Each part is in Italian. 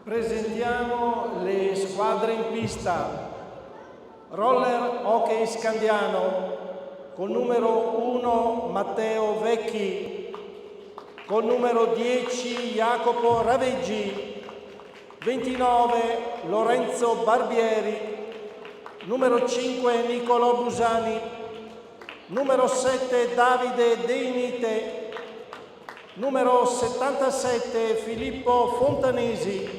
Presentiamo le squadre in pista. Roller Hockey Scandiano, col numero 1 Matteo Vecchi, col numero 10 Jacopo Raveggi, 29 Lorenzo Barbieri, numero 5 Nicolò Busani, numero 7 Davide Deinite, numero 77 Filippo Fontanesi,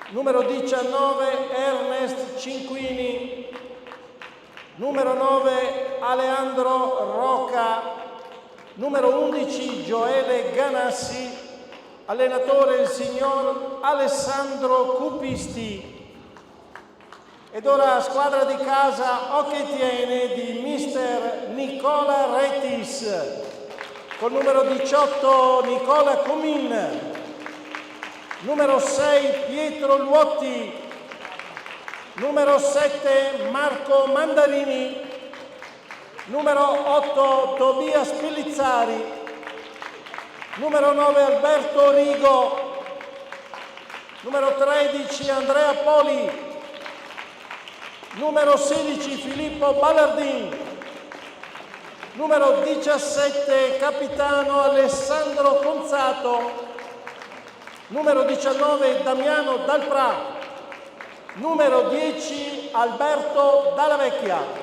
numero 19 Ernest Cinquini, numero 9 Aleandro Roca, numero 11 Gioele Ganassi, allenatore il signor Alessandro Cupisti. Ed ora squadra di casa Hockey Tiene di mister Nicola Retis, col numero 18 Nicola Comin, numero 6 Pietro Luotti, numero 7 Marco Mandarini, numero 8 Tobias Pellizzari, numero 9 Alberto Rigo, numero 13 Andrea Poli, numero 16 Filippo Ballardin, numero 17 capitano Alessandro Conzato, numero 19 Damiano Dalprà, numero 10 Alberto Dallavecchia.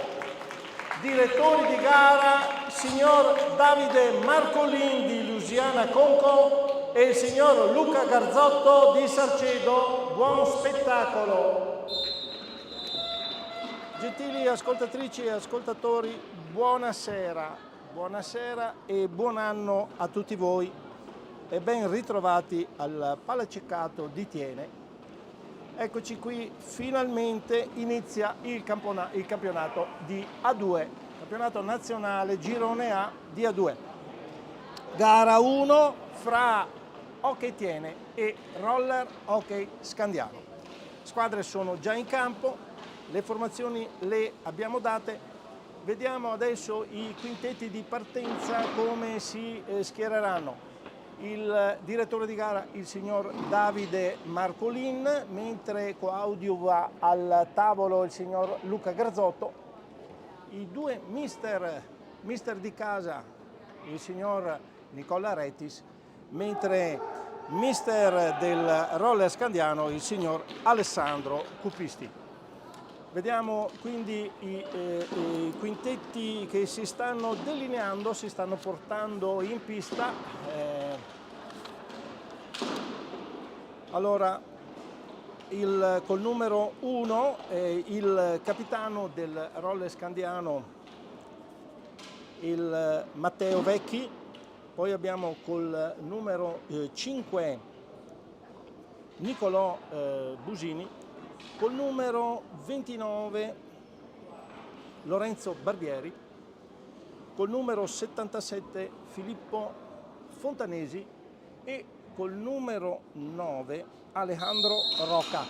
Direttori di gara signor Davide Marcolin di Lusiana Conco e il signor Luca Garzotto di Sarcedo. Buon spettacolo. Gentili ascoltatrici e ascoltatori, buonasera, buonasera e buon anno a tutti voi e ben ritrovati al Palaceccato di Tiene. Eccoci qui, finalmente inizia il campionato di A2, campionato nazionale Girone A di A2. Gara 1 fra Hockey Tiene e Roller Hockey Scandiano. Squadre sono già in campo, le formazioni le abbiamo date. Vediamo adesso i quintetti di partenza come si schiereranno. Il direttore di gara, il signor Davide Marcolin, mentre coadiuva al tavolo il signor Luca Garzotto. I due mister di casa, il signor Nicola Retis, mentre mister del Roller Scandiano, il signor Alessandro Cupisti. Vediamo quindi i quintetti che si stanno delineando, si stanno portando in pista. Allora, col numero 1 il capitano del Roller Scandiano, il Matteo Vecchi, poi abbiamo col numero 5 Nicolò Busini, col numero 29 Lorenzo Barbieri, col numero 77 Filippo Fontanesi e col numero 9 Alejandro Roca.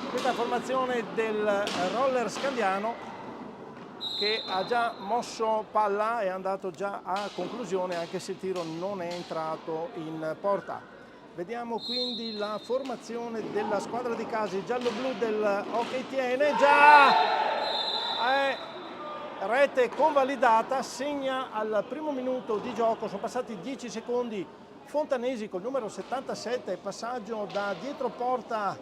Questa formazione del Roller Scandiano che ha già mosso palla, è andato già a conclusione anche se il tiro non è entrato in porta. Vediamo quindi la formazione della squadra di casa, il giallo-blu del Hockey Tiene, già rete convalidata, segna al primo minuto di gioco, sono passati 10 secondi, Fontanesi col numero 77, passaggio da dietro porta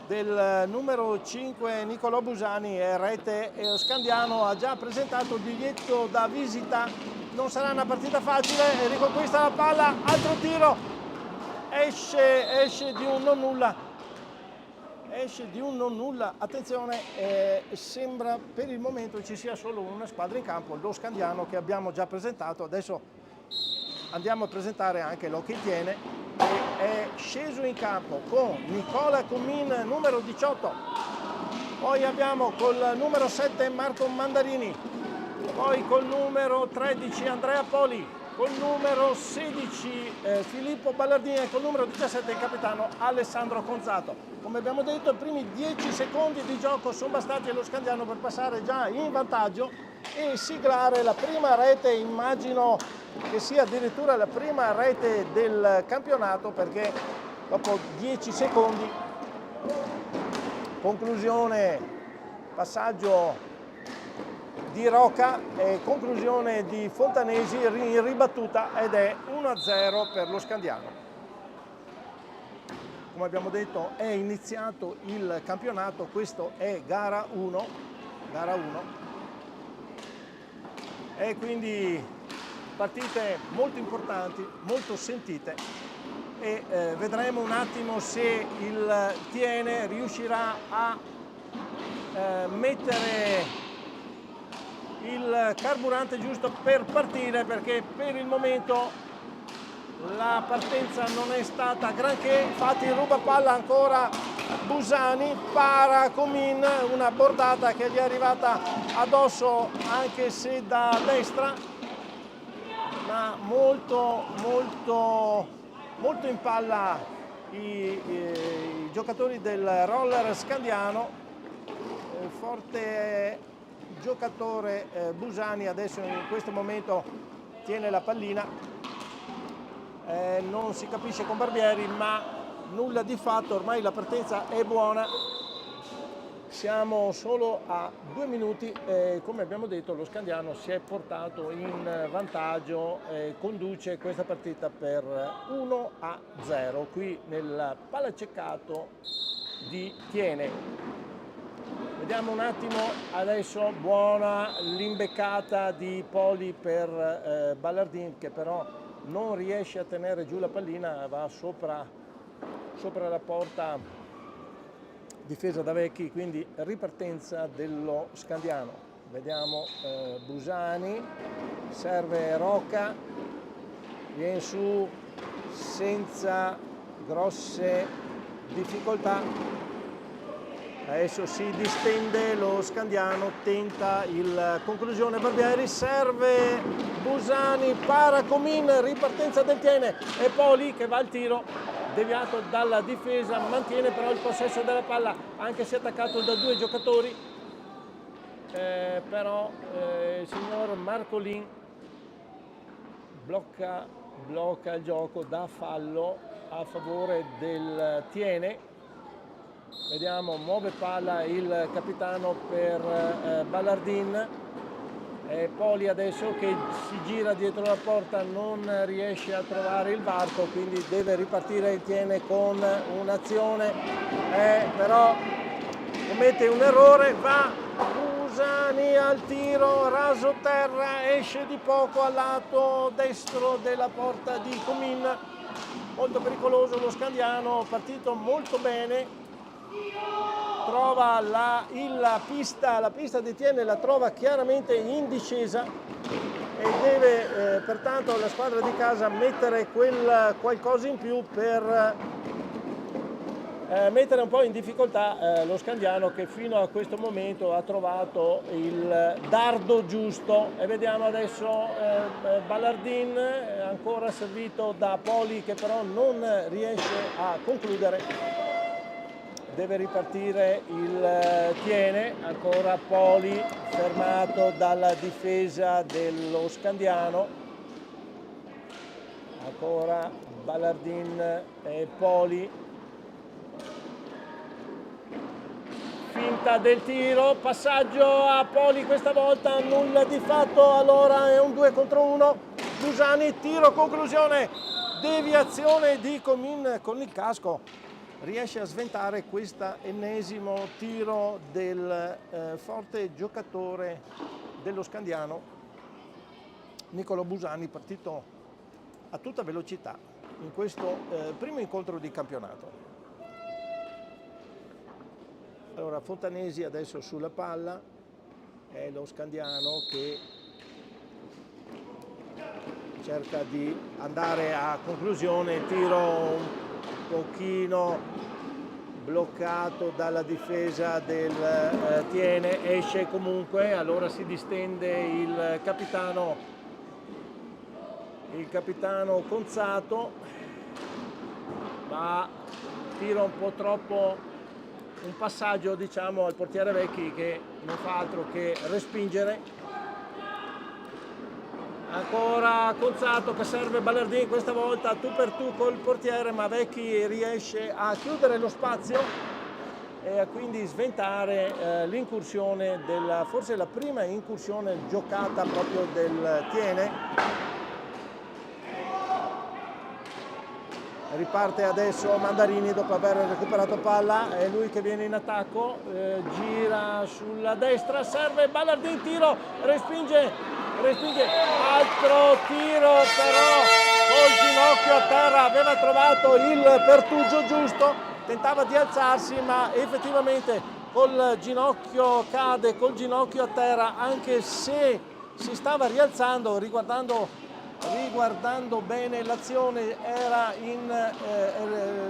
del numero 5 Nicolò Busani e rete. Scandiano ha già presentato il biglietto da visita, non sarà una partita facile, riconquista la palla, altro tiro, esce di un non nulla, attenzione, sembra per il momento ci sia solo una squadra in campo, lo Scandiano che abbiamo già presentato. Adesso andiamo a presentare anche l'Hockey Tiene, che è sceso in campo con Nicola Comin numero 18, poi abbiamo col numero 7 Marco Mandarini, poi col numero 13 Andrea Poli, col numero 16 Filippo Ballardini e col numero 17 il capitano Alessandro Conzato. Come abbiamo detto, i primi 10 secondi di gioco sono bastati allo Scandiano per passare già in vantaggio e siglare la prima rete, immagino che sia addirittura la prima rete del campionato, perché dopo 10 secondi, conclusione, passaggio di Roca e conclusione di Fontanesi in ribattuta, ed è 1-0 per lo Scandiano. Come abbiamo detto, è iniziato il campionato, questo è gara 1, e quindi partite molto importanti, molto sentite, e vedremo un attimo se il Tiene riuscirà a mettere il carburante giusto per partire, perché per il momento la partenza non è stata granché. Infatti ruba palla ancora Busani, para Comin, una bordata che gli è arrivata addosso anche se da destra, ma molto in palla i giocatori del Roller Scandiano. Forte giocatore Busani, adesso in questo momento tiene la pallina. Non si capisce con Barbieri, ma nulla di fatto, ormai la partenza è buona. Siamo solo a 2 minuti e, come abbiamo detto, lo Scandiano si è portato in vantaggio e conduce questa partita per 1-0 qui nel palaceccato di Tiene. Vediamo un attimo adesso, buona l'imbeccata di Poli per Ballardin, che però non riesce a tenere giù la pallina, va sopra la porta difesa da Vecchi, quindi ripartenza dello Scandiano. Vediamo Busani, serve Roca, viene su senza grosse difficoltà. Adesso si distende lo Scandiano, tenta il conclusione Barbieri, serve Busani, para Comin, ripartenza del Tiene e Poli che va al tiro, deviato dalla difesa, mantiene però il possesso della palla anche se attaccato da 2 giocatori, però il signor Marcolin blocca il gioco, dà fallo a favore del Tiene. Vediamo, muove palla il capitano per Ballardin, Poli adesso che si gira dietro la porta, non riesce a trovare il varco, quindi deve ripartire il Tiene con un'azione, però commette un errore, va Busani al tiro, raso terra, esce di poco al lato destro della porta di Comin, molto pericoloso lo Scandiano, partito molto bene. Trova la pista di Tiene, la trova chiaramente in discesa e deve pertanto la squadra di casa mettere quel qualcosa in più per mettere un po' in difficoltà lo Scandiano, che fino a questo momento ha trovato il dardo giusto. E vediamo adesso Ballardin, ancora servito da Poli, che però non riesce a concludere. Deve ripartire il Tiene, ancora Poli fermato dalla difesa dello Scandiano, ancora Ballardin e Poli, finta del tiro, passaggio a Poli, questa volta nulla di fatto, allora è un 2 contro 1, Busani, tiro, conclusione, deviazione di Comin con il casco. Riesce a sventare questo ennesimo tiro del forte giocatore dello Scandiano, Niccolò Busani, partito a tutta velocità in questo primo incontro di campionato. Allora Fontanesi adesso sulla palla, è lo Scandiano che cerca di andare a conclusione, tiro un pochino bloccato dalla difesa del Tiene, esce comunque, allora si distende il capitano Conzato, ma tira un po' troppo, un passaggio diciamo al portiere Vecchi, che non fa altro che respingere. Ancora Conzato che serve Ballardini, questa volta tu per tu col portiere, ma Vecchi riesce a chiudere lo spazio e a quindi sventare l'incursione forse la prima incursione giocata proprio del Tiene. Riparte adesso Mandarini dopo aver recuperato palla, è lui che viene in attacco, gira sulla destra, serve Ballardini, tiro, respinge, altro tiro però col ginocchio a terra, aveva trovato il pertugio giusto, tentava di alzarsi ma effettivamente col ginocchio cade, col ginocchio a terra, anche se si stava rialzando, riguardando bene l'azione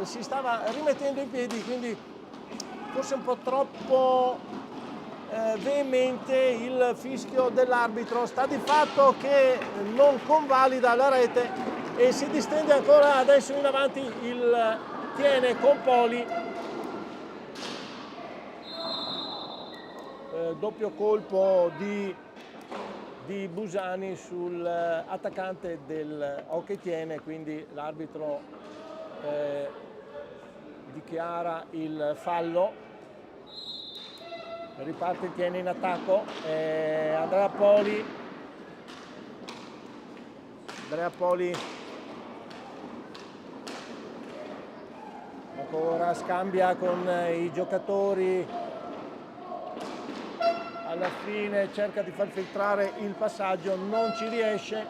si stava rimettendo in piedi, quindi forse un po' troppo veemente il fischio dell'arbitro. Sta di fatto che non convalida la rete e si distende ancora adesso in avanti il Tiene con Poli. Doppio colpo di Busani sull'attaccante del Hockey Tiene, quindi l'arbitro dichiara il fallo. Riparte il Tiene in attacco, Andrea Poli ancora scambia con i giocatori, alla fine cerca di far filtrare il passaggio, non ci riesce.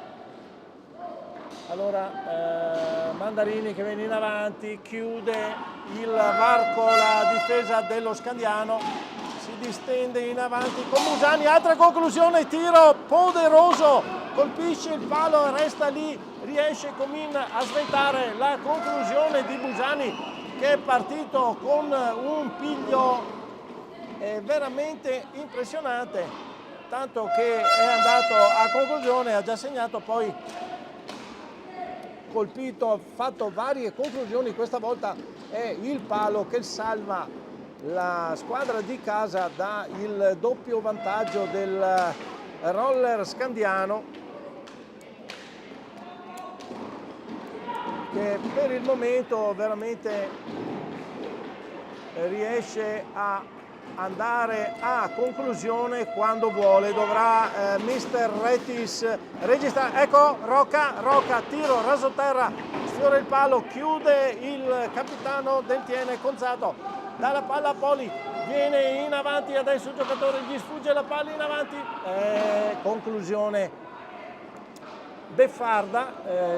Allora Mandarini che viene in avanti, chiude il varco la difesa dello Scandiano, si distende in avanti con Busani, altra conclusione, tiro poderoso, colpisce il palo, resta lì, riesce Comin a sventare la conclusione di Busani che è partito con un piglio veramente impressionante, tanto che è andato a conclusione, ha già segnato, poi colpito, ha fatto varie conclusioni, questa volta è il palo che salva la squadra di casa da il doppio vantaggio del roller scandiano, che per il momento veramente riesce a andare a conclusione quando vuole. Dovrà mister Retis registrare, ecco Rocca, tiro raso terra, sfiora il palo, chiude il capitano del Tiene Conzato, dalla palla a Poli, viene in avanti, adesso il giocatore gli sfugge la palla in avanti, conclusione beffarda,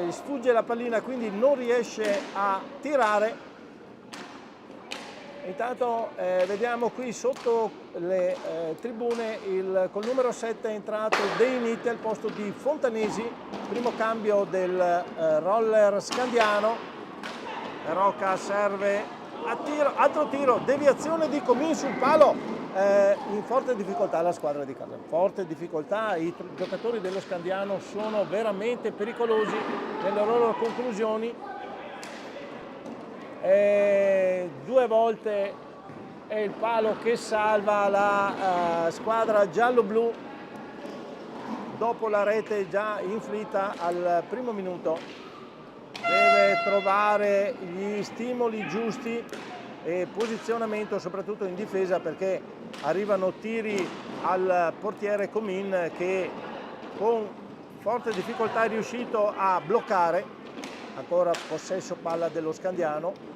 sfugge la pallina quindi non riesce a tirare. Intanto vediamo qui sotto le tribune col numero 7 è entrato Deinite al posto di Fontanesi, primo cambio del roller scandiano. Rocca serve a tiro, altro tiro, deviazione di Comin sul palo, in forte difficoltà la squadra di casa, forte difficoltà, i giocatori dello Scandiano sono veramente pericolosi nelle loro conclusioni. Due volte è il palo che salva la squadra giallo-blu dopo la rete già inflitta al primo minuto. Deve trovare gli stimoli giusti e posizionamento soprattutto in difesa, perché arrivano tiri al portiere Comin che con forte difficoltà è riuscito a bloccare. Ancora possesso palla dello Scandiano,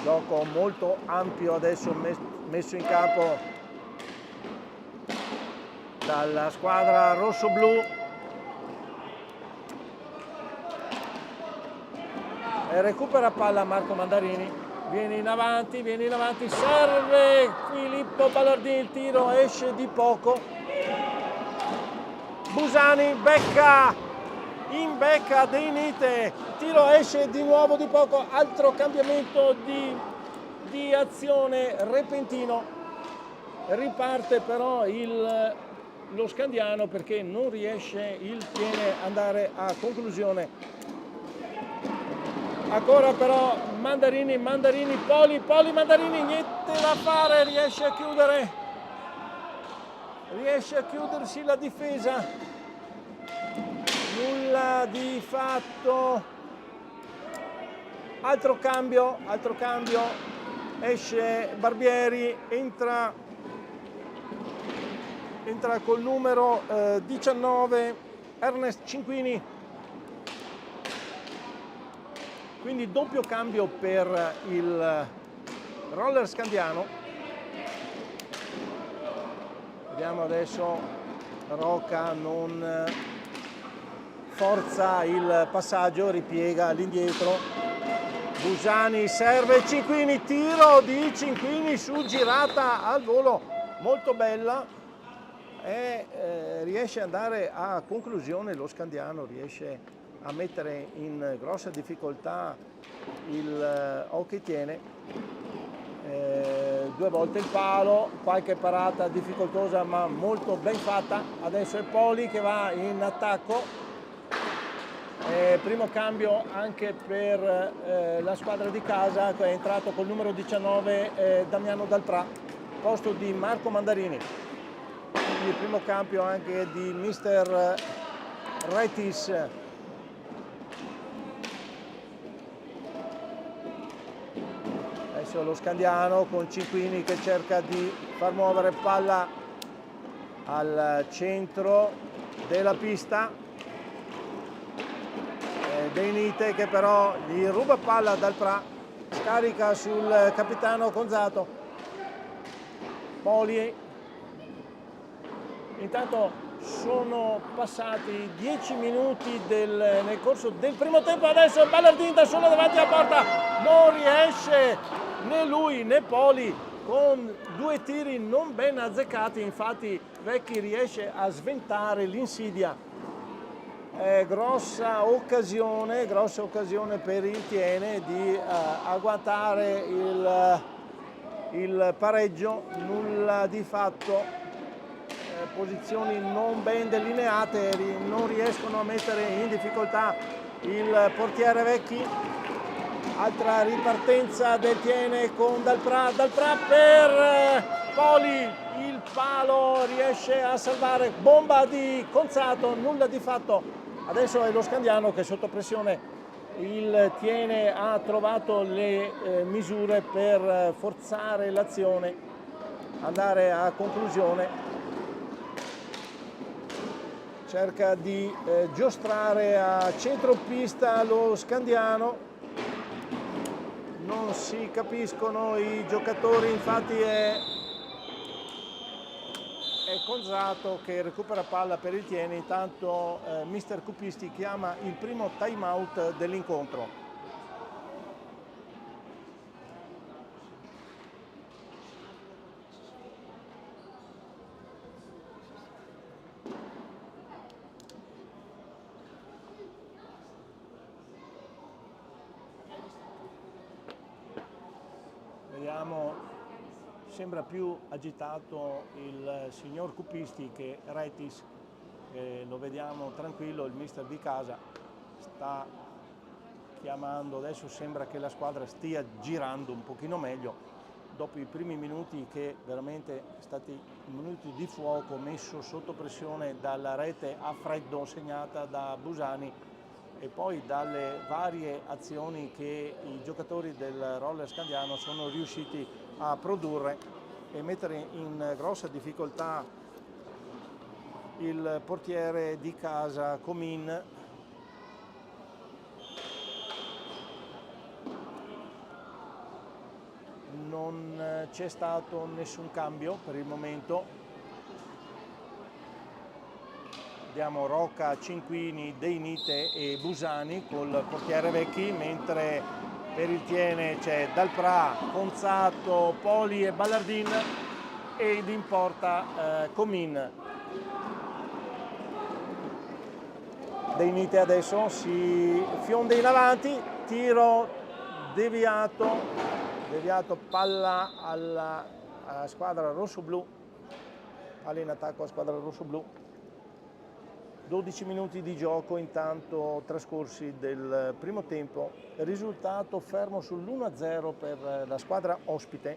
gioco molto ampio adesso messo in campo dalla squadra rosso-blu. E recupera palla Marco Mandarini, viene in avanti, serve Filippo Ballardini, il tiro esce di poco, Busani becca Deinite, tiro esce di nuovo di poco, altro cambiamento di azione repentino, riparte però lo Scandiano perché non riesce il Tiene ad andare a conclusione. Ancora però Mandarini, Poli, Mandarini, niente da fare, riesce a chiudere riesce a chiudersi la difesa, nulla di fatto, altro cambio, esce Barbieri, entra col numero 19 Ernest Cinquini, quindi doppio cambio per il roller scandiano. Vediamo adesso, Rocca non forza il passaggio, ripiega all'indietro, Busani serve Cinquini, tiro di Cinquini su girata al volo molto bella e riesce ad andare a conclusione. Lo scandiano riesce a mettere in grossa difficoltà il Hockey Tiene. 2 volte il palo, qualche parata difficoltosa ma molto ben fatta. Adesso è Poli che va in attacco, primo cambio anche per la squadra di casa, che è entrato col numero 19 Damiano Dalprà, posto di Marco Mandarini. Quindi il primo cambio anche di mister Retis. Adesso lo scandiano con Cinquini che cerca di far muovere palla al centro della pista. De Nite che però gli ruba palla dal Pra, scarica sul capitano Conzato. Poli. Intanto sono passati 10 minuti nel corso del primo tempo. Adesso Ballardin da solo davanti alla porta, non riesce né lui né Poli, con 2 tiri non ben azzeccati. Infatti Vecchi riesce a sventare l'insidia. Grossa occasione per il Tiene di agguantare il pareggio, nulla di fatto. Posizioni non ben delineate, non riescono a mettere in difficoltà il portiere Vecchi. Altra ripartenza del Tiene con Dalprà per Poli, il palo riesce a salvare, bomba di Conzato, nulla di fatto. Adesso è lo scandiano che sotto pressione. Il Tiene ha trovato le misure per forzare l'azione, andare a conclusione. Cerca di giostrare a centropista lo scandiano, non si capiscono i giocatori, infatti è Conzato che recupera palla per il Tiene. Intanto mister Cupisti chiama il primo time out dell'incontro. Vediamo, sembra più agitato il signor Cupisti che Retis, lo vediamo tranquillo. Il mister di casa sta chiamando, adesso sembra che la squadra stia girando un pochino meglio dopo i primi minuti, che veramente stati minuti di fuoco, messo sotto pressione dalla rete a freddo segnata da Busani e poi dalle varie azioni che i giocatori del roller scandiano sono riusciti a produrre e mettere in grossa difficoltà il portiere di casa Comin. Non c'è stato nessun cambio per il momento. Vediamo Rocca, Cinquini, De Nite e Busani col portiere Vecchi, mentre per il Tiene c'è Dalprà, Conzato, Poli e Ballardin ed in porta Comin. De Nite adesso si fionda in avanti, tiro deviato, palla alla squadra rossoblu, palla in attacco alla squadra rossoblu. 12 minuti di gioco intanto trascorsi del primo tempo, risultato fermo sull'1-0 per la squadra ospite.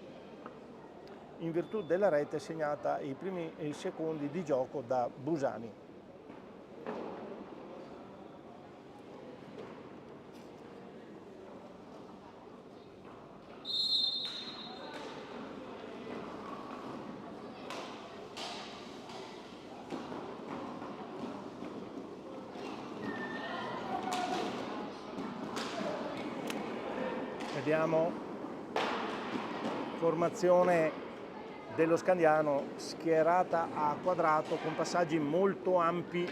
in virtù della rete segnata i primi secondi di gioco da Busani. Vediamo formazione dello Scandiano schierata a quadrato con passaggi molto ampi.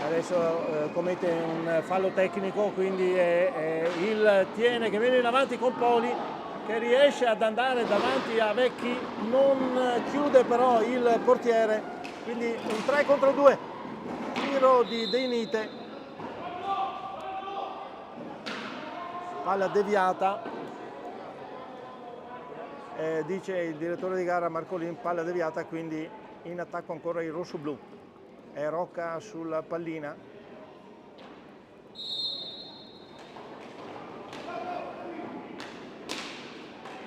Adesso commette un fallo tecnico, quindi è il Tiene che viene in avanti con Poli, che riesce ad andare davanti a Vecchi, non chiude però il portiere, quindi un 3 contro 2, tiro di De Nite. Palla deviata, dice il direttore di gara Marcolin, palla deviata, quindi in attacco ancora il rossoblu. È Rocca sulla pallina.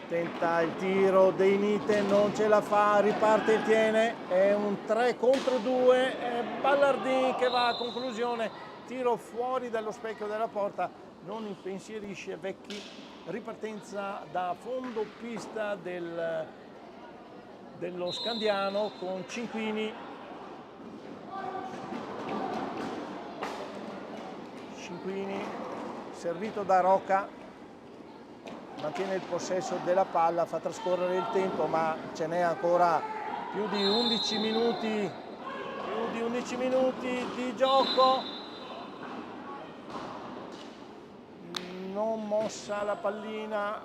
Tenta il tiro, De Nite non ce la fa, riparte il Tiene, è un 3 contro 2, è Ballardin che va a conclusione, tiro fuori dallo specchio della porta. Non impensierisce Vecchi, ripartenza da fondo pista dello Scandiano con Cinquini. Cinquini servito da Rocca, mantiene il possesso della palla, fa trascorrere il tempo, ma ce n'è ancora più di 11 minuti di gioco. Non mossa la pallina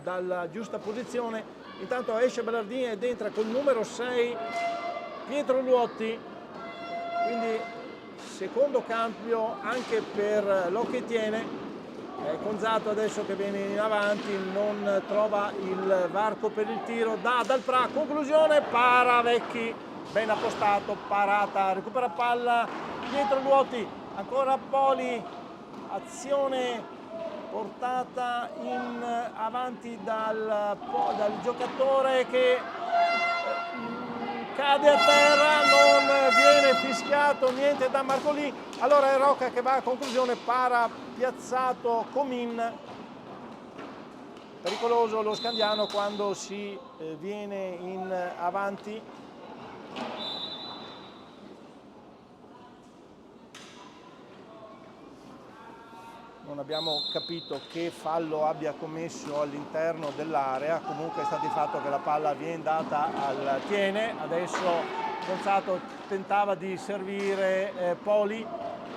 dalla giusta posizione, intanto esce Ballardin ed entra col numero 6 Pietro Luotti, quindi secondo cambio anche per l'Hockey Tiene. Conzato adesso che viene in avanti, non trova il varco per il tiro, dal Pra, conclusione, para Vecchi, ben appostato, parata, recupera palla Pietro Luotti, ancora Poli, azione portata in avanti dal giocatore che cade a terra, non viene fischiato niente da Marcolì, allora è Rocca che va a conclusione, para piazzato Comin. Pericoloso lo Scandiano quando si viene in avanti. Non abbiamo capito che fallo abbia commesso all'interno dell'area, comunque sta di fatto che la palla viene data al Tiene. Adesso Gonzato tentava di servire Poli,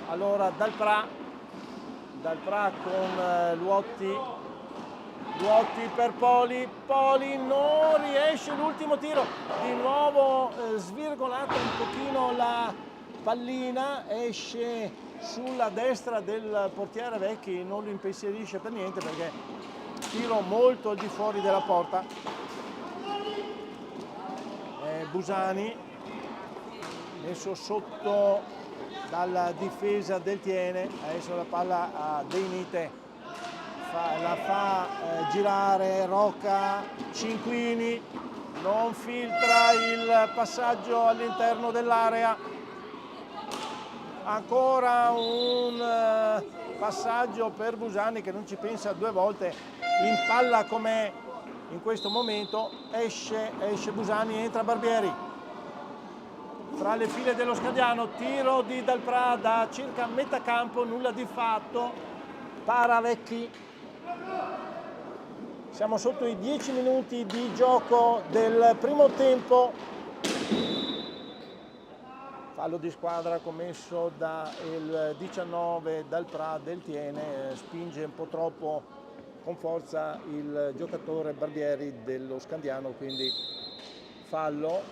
allora Dal Pra con Luotti per Poli non riesce l'ultimo tiro, di nuovo svirgolata un pochino la pallina, esce sulla destra del portiere Vecchi, non lo impensierisce per niente perché tiro molto al di fuori della porta. Busani messo sotto dalla difesa del Tiene, adesso la palla a De Nite, la fa girare Rocca, Cinquini non filtra il passaggio all'interno dell'area. Ancora un passaggio per Busani che non ci pensa due volte, in palla com'è in questo momento, esce Busani, entra Barbieri. Fra le file dello Scandiano, tiro di Dal Pra da circa metà campo, nulla di fatto, para Vecchi. Siamo sotto i 10 minuti di gioco del primo tempo. Fallo di squadra commesso da il 19 Dal Pra del Tiene, spinge un po' troppo con forza il giocatore Barbieri dello Scandiano, quindi fallo.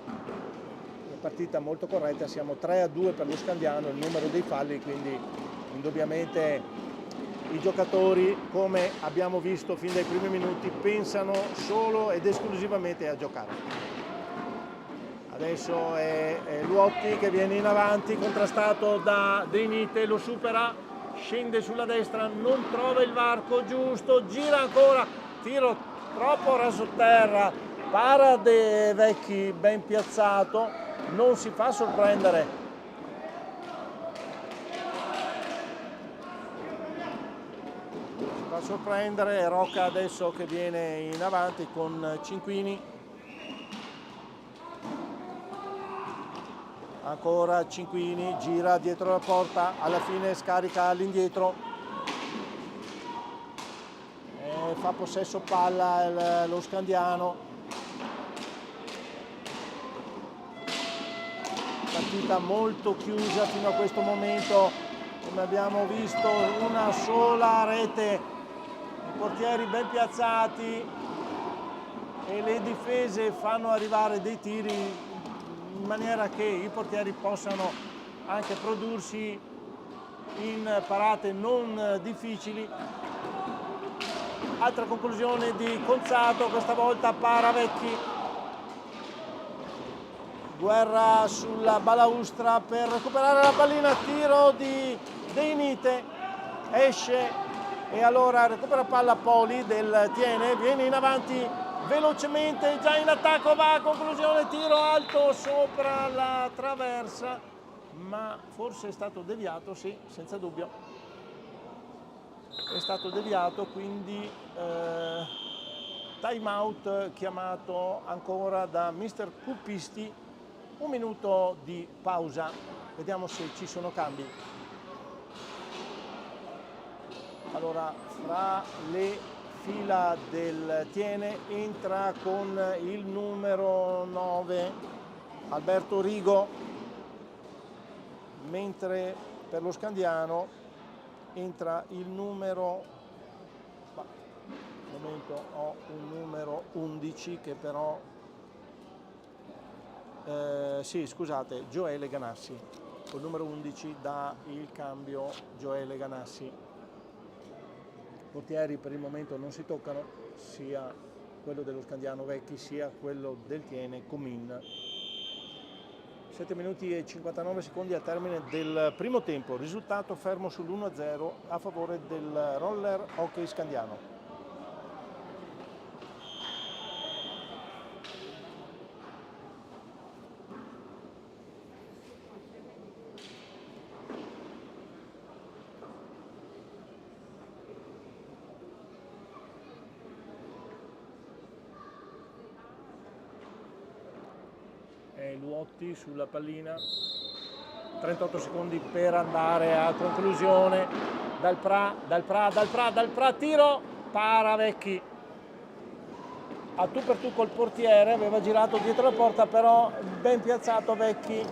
Una partita molto corretta, siamo 3-2 per lo Scandiano, il numero dei falli, quindi indubbiamente i giocatori, come abbiamo visto fin dai primi minuti, pensano solo ed esclusivamente a giocare. Adesso è Luotti che viene in avanti, contrastato da De Nite, lo supera, scende sulla destra, non trova il varco giusto, gira ancora, tiro troppo raso terra, para De Vecchi ben piazzato, non si fa sorprendere. A sorprendere Rocca adesso che viene in avanti con Cinquini, ancora Cinquini, gira dietro la porta, alla fine scarica all'indietro, fa possesso palla lo Scandiano. Partita molto chiusa fino a questo momento, come abbiamo visto una sola rete, i portieri ben piazzati e le difese fanno arrivare dei tiri in maniera che i portieri possano anche prodursi in parate non difficili. Altra conclusione di Conzato, questa volta para Vecchi, guerra sulla balaustra per recuperare la pallina, tiro di De Nite, esce e allora recupera palla Poli del Tiene, viene in avanti velocemente, già in attacco, va a conclusione, tiro alto sopra la traversa, ma forse è stato deviato, sì, senza dubbio, è stato deviato, quindi time out chiamato ancora da mister Cuppisti, 1 minuto di pausa, vediamo se ci sono cambi. Allora, fra le fila del Tiene entra con il numero 9 Alberto Rigo, mentre per lo Scandiano entra il numero, al momento ho un numero 11 che però, sì scusate, Gioele Ganassi, col numero 11 dà il cambio Gioele Ganassi. Portieri per il momento non si toccano, sia quello dello Scandiano Vecchi sia quello del Tiene Comin. 7 minuti e 59 secondi al termine del primo tempo, risultato fermo sull'1-0 a favore del Roller Hockey Scandiano. Luotti sulla pallina, 38 secondi per andare a conclusione, dal Pra, tiro, para Vecchi, a tu per tu col portiere, aveva girato dietro la porta, però ben piazzato Vecchi,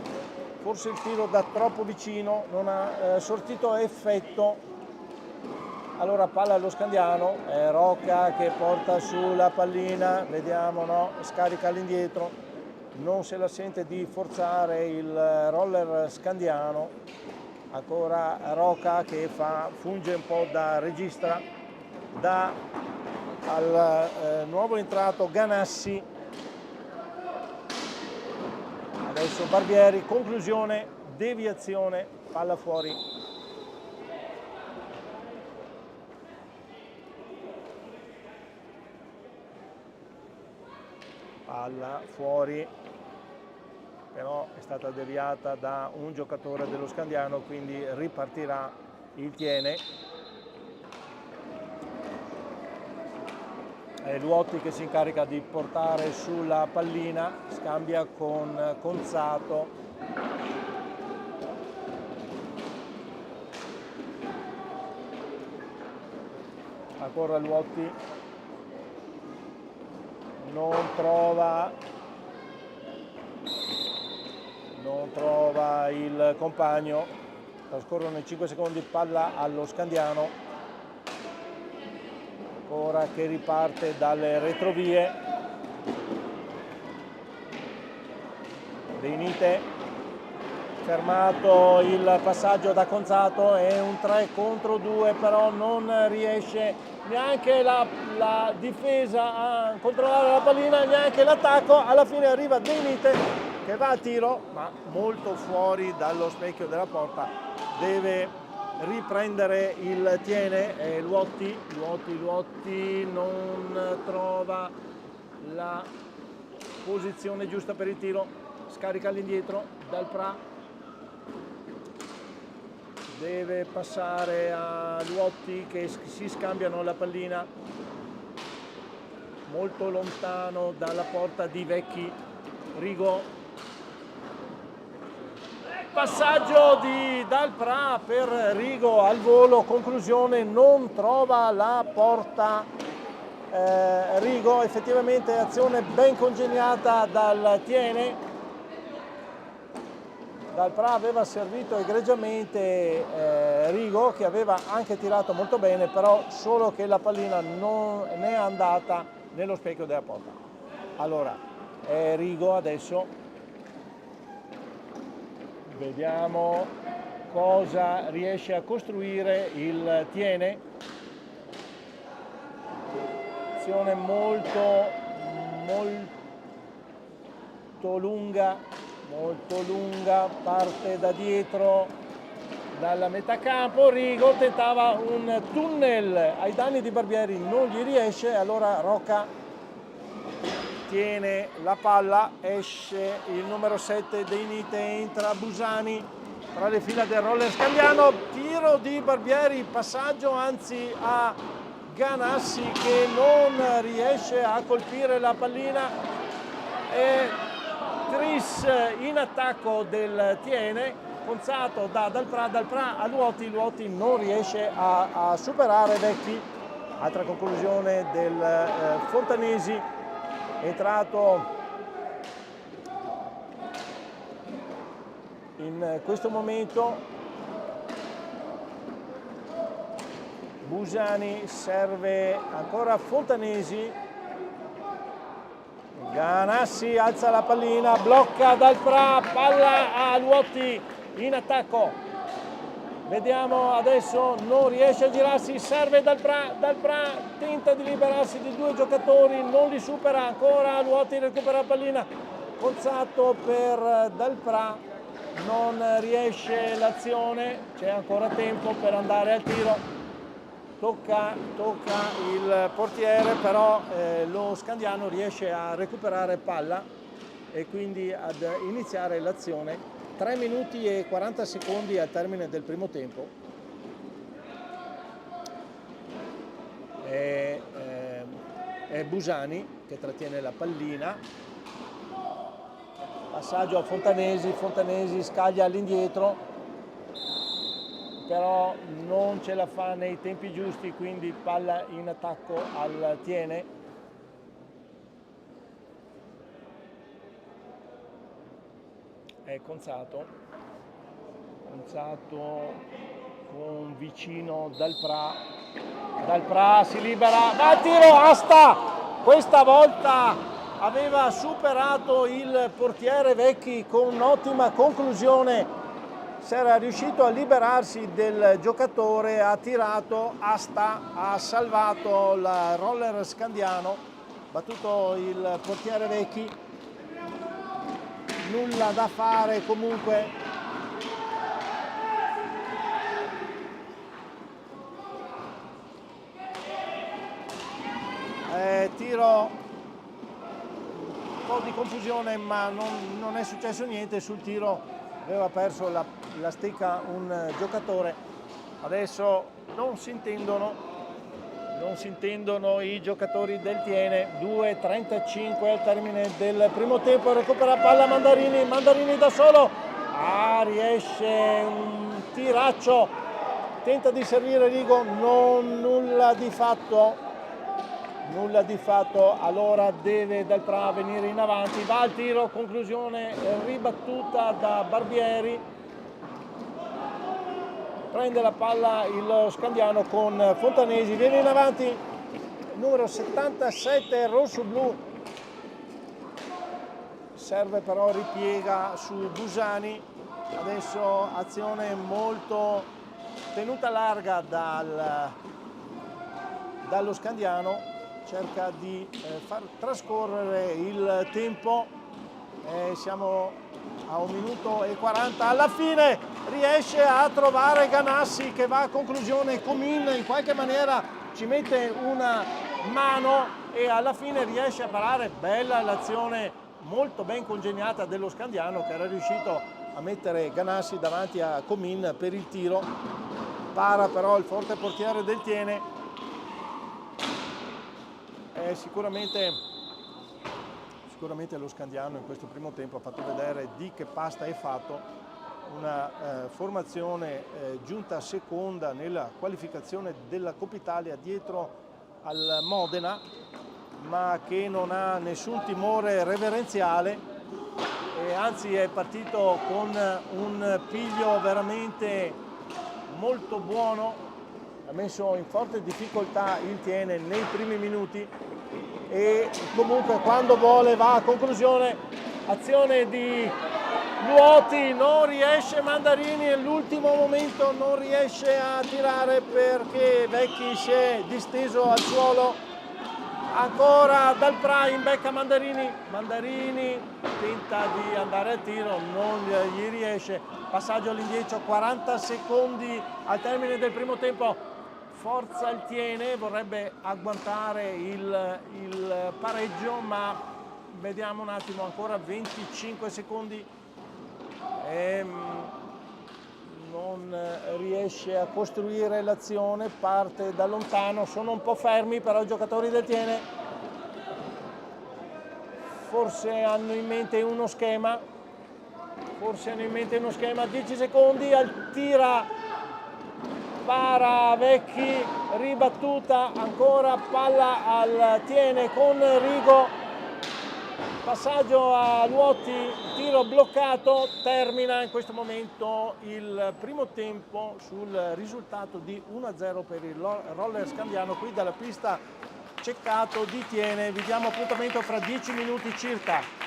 forse il tiro da troppo vicino, non ha sortito effetto, allora palla allo Scandiano, è Rocca che porta sulla pallina, vediamo, no, scarica all'indietro, non se la sente di forzare il Roller Scandiano, ancora Rocca che funge un po' da regista, dà al nuovo entrato Ganassi, adesso Barbieri, conclusione, deviazione, palla fuori. Palla fuori, però è stata deviata da un giocatore dello Scandiano, quindi ripartirà il Tiene. È Luotti che si incarica di portare sulla pallina, scambia con Conzato. Ancora Luotti, non trova il compagno, trascorrono i 5 secondi, palla allo Scandiano, ancora che riparte dalle retrovie, De Nite, fermato il passaggio da Conzato, è un 3 contro 2, però non riesce neanche la difesa a controllare la pallina, neanche l'attacco, alla fine arriva De Nite che va a tiro, ma molto fuori dallo specchio della porta, deve riprendere il Tiene e Luotti non trova la posizione giusta per il tiro, scarica all'indietro, Dal Pra deve passare a Luotti che si scambiano la pallina molto lontano dalla porta di Vecchi. Rigo, passaggio di Dal Pra per Rigo al volo, conclusione, non trova la porta Rigo, effettivamente azione ben congegnata dal Tiene. Dal Pra aveva servito egregiamente Rigo, che aveva anche tirato molto bene, però solo che la pallina non è andata nello specchio della porta. Allora, Rigo adesso, vediamo cosa riesce a costruire il Tiene. Azione molto lunga, parte da dietro, dalla metà campo. Rigo tentava un tunnel ai danni di Barbieri, non gli riesce, allora Rocca tiene la palla, esce il numero 7 dei Nite, entra Busani tra le fila del roller Scandiano, tiro di Barbieri, passaggio anzi a Ganassi che non riesce a colpire la pallina, e Tris in attacco del Tiene, Ponzato da Dal Pra a Luotti non riesce a superare Vecchi. Altra conclusione del Fontanesi, entrato in questo momento. Busani, serve ancora Fontanesi. Ganassi alza la pallina, blocca Dal Pra, palla a Luotti in attacco. Vediamo adesso, non riesce a girarsi, serve Dal Pra tenta di liberarsi di due giocatori, non li supera, ancora Luotti recupera la pallina, Ponzato per Dal Pra, non riesce l'azione, c'è ancora tempo per andare al tiro. Tocca il portiere, però lo Scandiano riesce a recuperare palla e quindi ad iniziare l'azione. 3 minuti e 40 secondi al termine del primo tempo. È Busani che trattiene la pallina. Passaggio a Fontanesi scaglia all'indietro, però non ce la fa nei tempi giusti, quindi palla in attacco al Tiene. È Ponzato con vicino Dal Pra si libera, va a tiro, asta! Questa volta aveva superato il portiere Vecchi con un'ottima conclusione. Si era riuscito a liberarsi del giocatore, ha tirato, asta, ha salvato il roller Scandiano, battuto il portiere Vecchi, nulla da fare comunque. Tiro, un po' di confusione, ma non è successo niente sul tiro. Aveva perso la stecca un giocatore. Adesso non si intendono i giocatori del Tiene. 2:35 al termine del primo tempo, recupera palla Mandarini da solo, riesce un tiraccio, tenta di servire Rigo, nulla di fatto, allora deve Dal Pra venire in avanti, va al tiro, conclusione ribattuta da Barbieri, prende la palla il Scandiano con Fontanesi, viene in avanti numero 77 rosso-blu, serve però, ripiega su Busani. Adesso azione molto tenuta larga dallo Scandiano, cerca di far trascorrere il tempo. Siamo a 1 minuto e 40, alla fine riesce a trovare Ganassi che va a conclusione. Comin in qualche maniera ci mette una mano e alla fine riesce a parare. Bella l'azione, molto ben congegnata dello Scandiano, che era riuscito a mettere Ganassi davanti a Comin per il tiro. Para però il forte portiere del Tiene. Sicuramente lo Scandiano in questo primo tempo ha fatto vedere di che pasta è fatto. Una formazione giunta seconda nella qualificazione della Coppa Italia dietro al Modena, ma che non ha nessun timore reverenziale e anzi è partito con un piglio veramente molto buono. Ha messo in forte difficoltà il Tiene nei primi minuti e comunque quando vuole va a conclusione. Azione di Luoti, non riesce Mandarini, all'ultimo momento non riesce a tirare perché Vecchi si è disteso al suolo. Ancora dal prime, becca Mandarini, tenta di andare al tiro, non gli riesce. Passaggio all'indietro, 40 secondi al termine del primo tempo. Forza il Tiene, vorrebbe agguantare il pareggio, ma vediamo un attimo, ancora 25 secondi. Non riesce a costruire l'azione, parte da lontano, sono un po' fermi però i giocatori del Tiene. Forse hanno in mente uno schema, 10 secondi, tira. Para Vecchi, ribattuta, ancora palla al Tiene con Rigo, passaggio a Luoti, tiro bloccato. Termina in questo momento il primo tempo sul risultato di 1-0 per il Roller Scandiano qui dalla pista Ceccato di Tiene. Vi diamo appuntamento fra 10 minuti circa.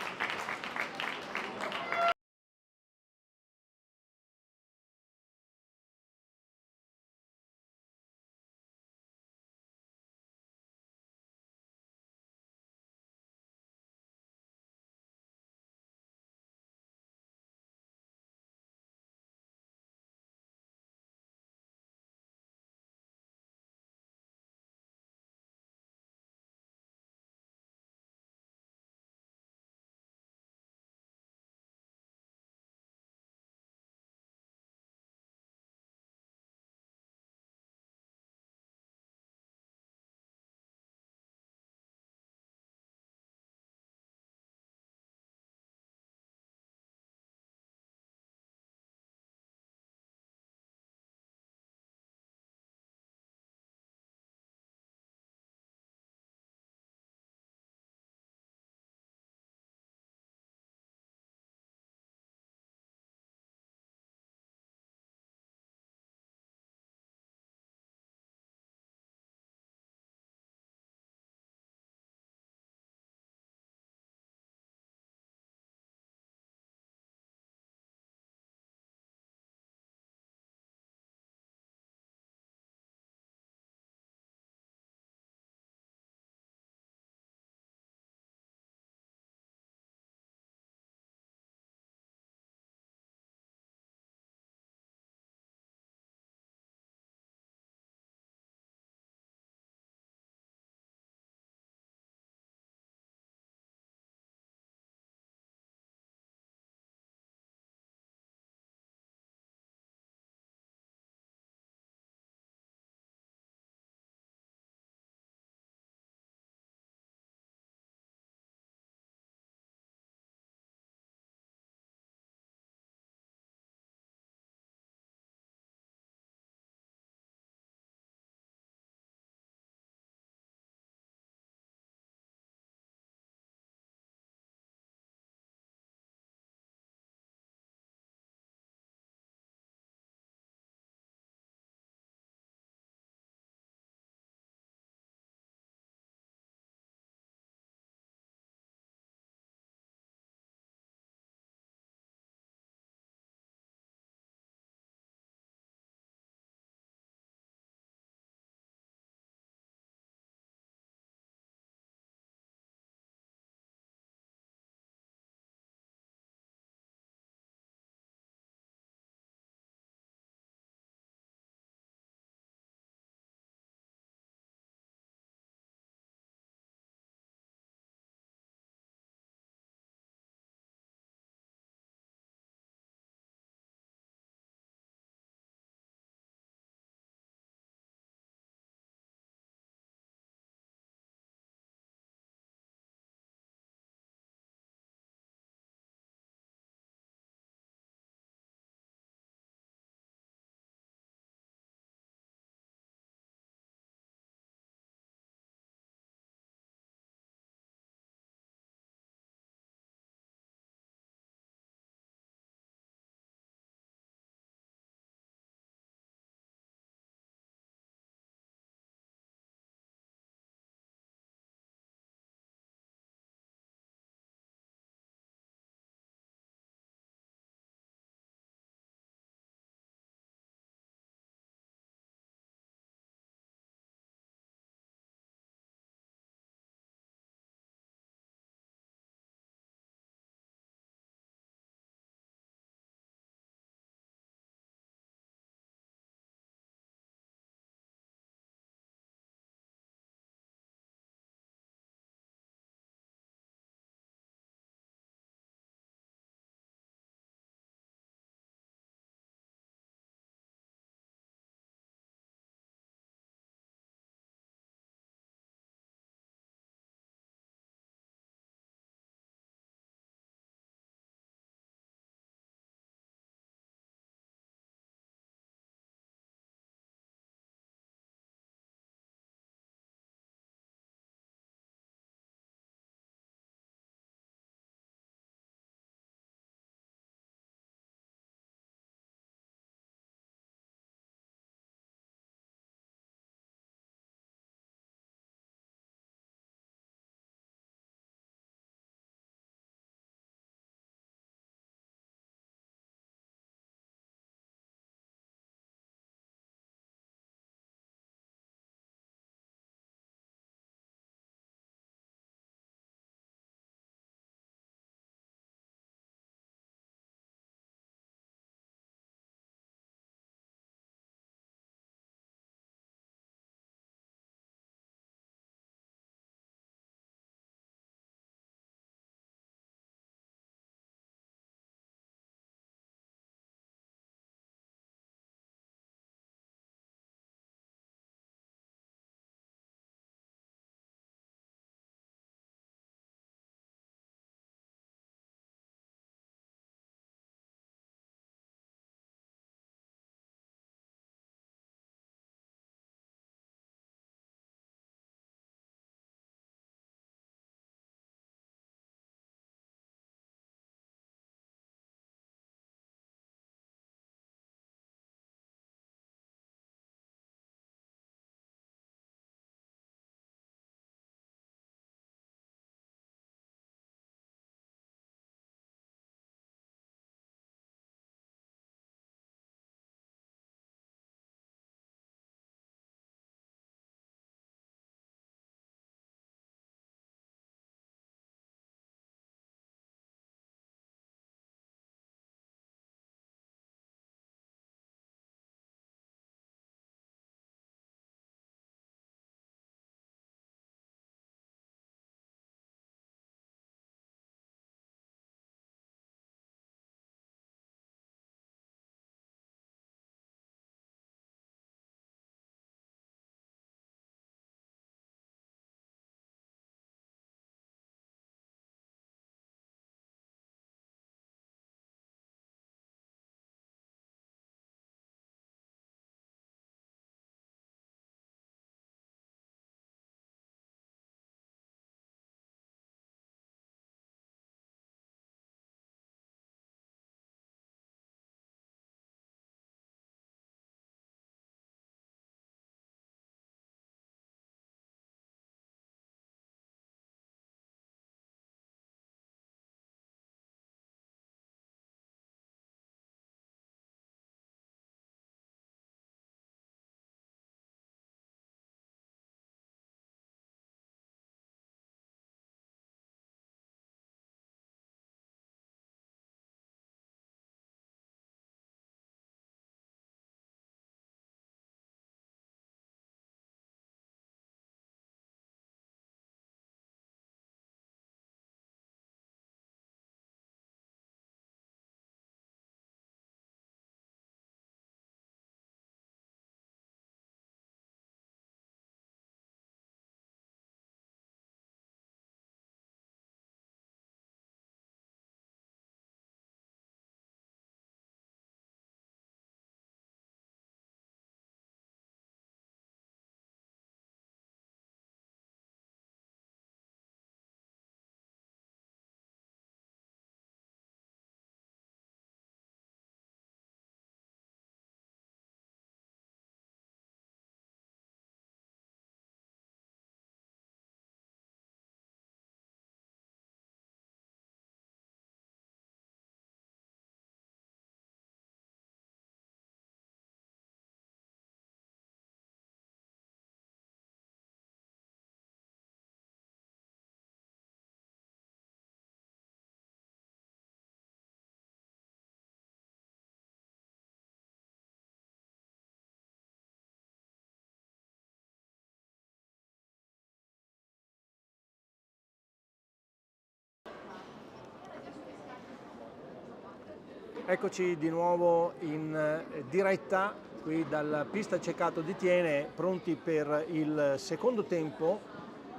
Eccoci di nuovo in diretta qui dalla pista Ceccato di Thiene, pronti per il secondo tempo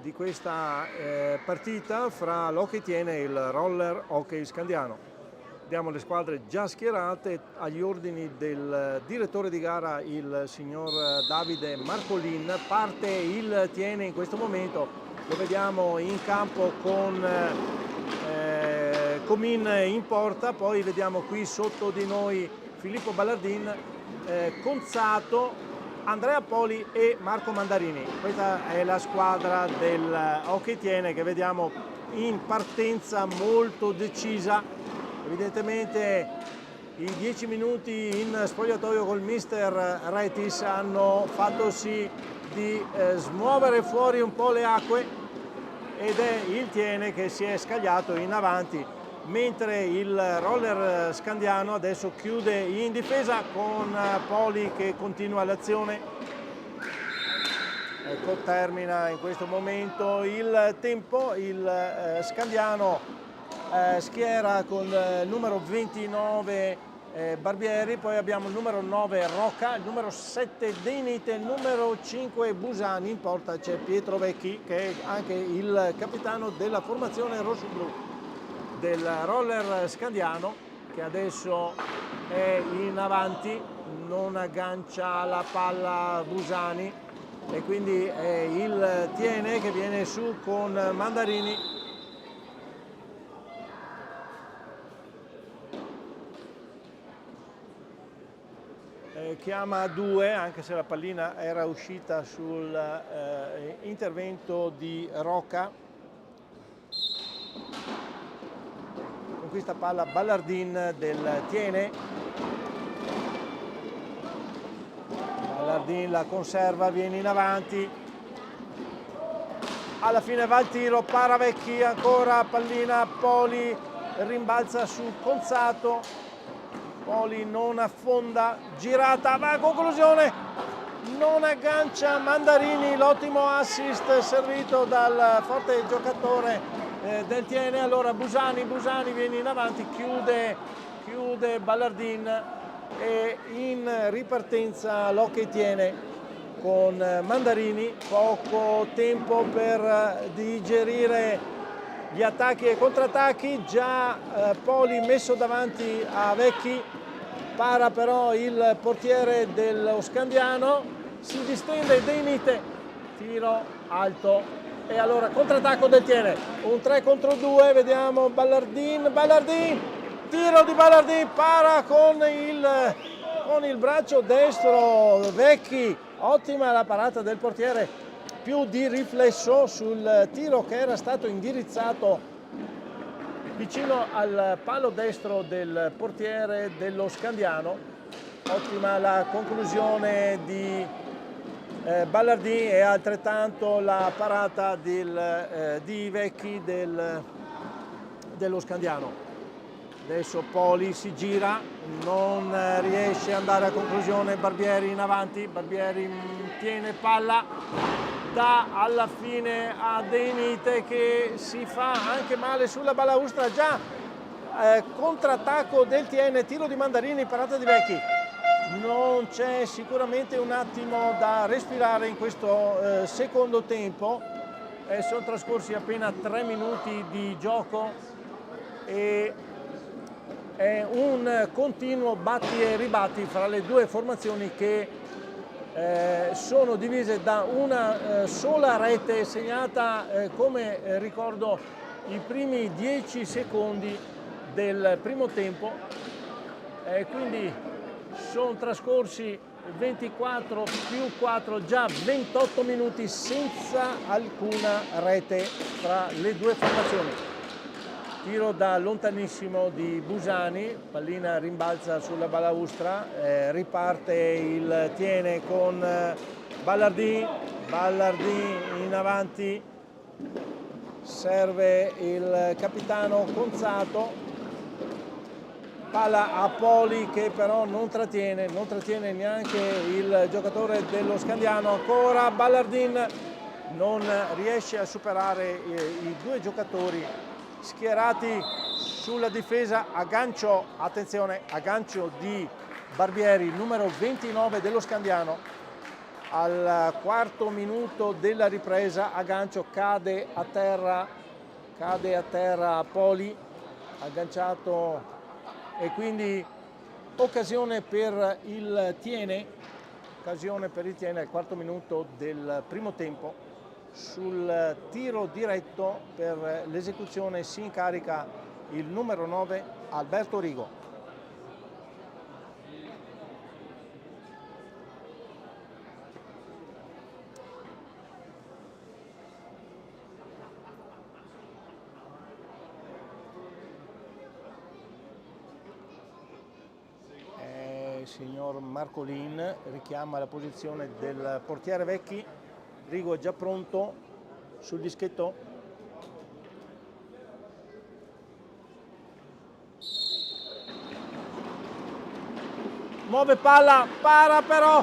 di questa partita fra l'Hockey Thiene e il Roller Hockey Scandiano. Abbiamo le squadre già schierate agli ordini del direttore di gara, il signor Davide Marcolin. Parte il Thiene in questo momento, lo vediamo in campo con Comin in porta, poi vediamo qui sotto di noi Filippo Ballardin, Conzato, Andrea Poli e Marco Mandarini. Questa è la squadra del Hockey Thiene che vediamo in partenza molto decisa. Evidentemente i 10 minuti in spogliatoio col mister Retis hanno fatto sì di smuovere fuori un po' le acque, ed è il Thiene che si è scagliato in avanti, mentre il Roller Scandiano adesso chiude in difesa con Poli che continua l'azione. Ecco, termina in questo momento il tempo. Il Scandiano schiera con il numero 29 Barbieri, poi abbiamo il numero 9 Rocca, il numero 7 Denite, il numero 5 Busani. In porta c'è Pietro Vecchi, che è anche il capitano della formazione rosso-blu del Roller Scandiano, che adesso è in avanti, non aggancia la palla Busani e quindi è il Thiene che viene su con Mandarini. Chiama a due, anche se la pallina era uscita sull'intervento di Rocca. Con questa palla Ballardin del Thiene. Ballardin la conserva, viene in avanti. Alla fine va il tiro, para Vecchi, ancora pallina, Poli rimbalza su Conzato. Poli non affonda, girata, va a conclusione, non aggancia Mandarini, l'ottimo assist servito dal forte giocatore del Thiene. Allora Busani viene in avanti, chiude Ballardin e in ripartenza l'Hockey Thiene con Mandarini. Poco tempo per digerire gli attacchi e contrattacchi, già Poli messo davanti a Vecchi, para però il portiere dello Scandiano, si distende Denite, tiro alto e allora contrattacco del Thiene, un 3 contro 2, vediamo Ballardin, tiro di Ballardin, para con il braccio destro Vecchi, ottima la parata del portiere, più di riflesso sul tiro che era stato indirizzato vicino al palo destro del portiere dello Scandiano. Ottima la conclusione di Ballardin e altrettanto la parata di Vecchi dello Scandiano. Adesso Poli si gira, non riesce ad andare a conclusione, Barbieri in avanti, Barbieri tiene palla, dà alla fine a Denite che si fa anche male sulla balaustra, già contrattacco del Thiene, tiro di Mandarini, parata di Vecchi. Non c'è sicuramente un attimo da respirare in questo secondo tempo, sono trascorsi appena 3 minuti di gioco e è un continuo batti e ribatti fra le due formazioni che sono divise da una sola rete segnata, come ricordo, i primi 10 secondi del primo tempo, quindi sono trascorsi 24 più 4, già 28 minuti senza alcuna rete fra le due formazioni. Tiro da lontanissimo di Busani, pallina rimbalza sulla balaustra, riparte il Thiene con Ballardin in avanti, serve il capitano Conzato, palla a Poli che però non trattiene neanche il giocatore dello Scandiano, ancora Ballardin non riesce a superare i due giocatori schierati sulla difesa, aggancio, attenzione, aggancio di Barbieri, numero 29 dello Scandiano. Al quarto minuto della ripresa, aggancio, cade a terra Poli, agganciato, e quindi occasione per il Tiene al quarto minuto del primo tempo. Sul tiro diretto per l'esecuzione si incarica il numero 9 Alberto Rigo. Signor Marcolin richiama la posizione del portiere Vecchi. Rigo è già pronto sul dischetto. Muove palla, para però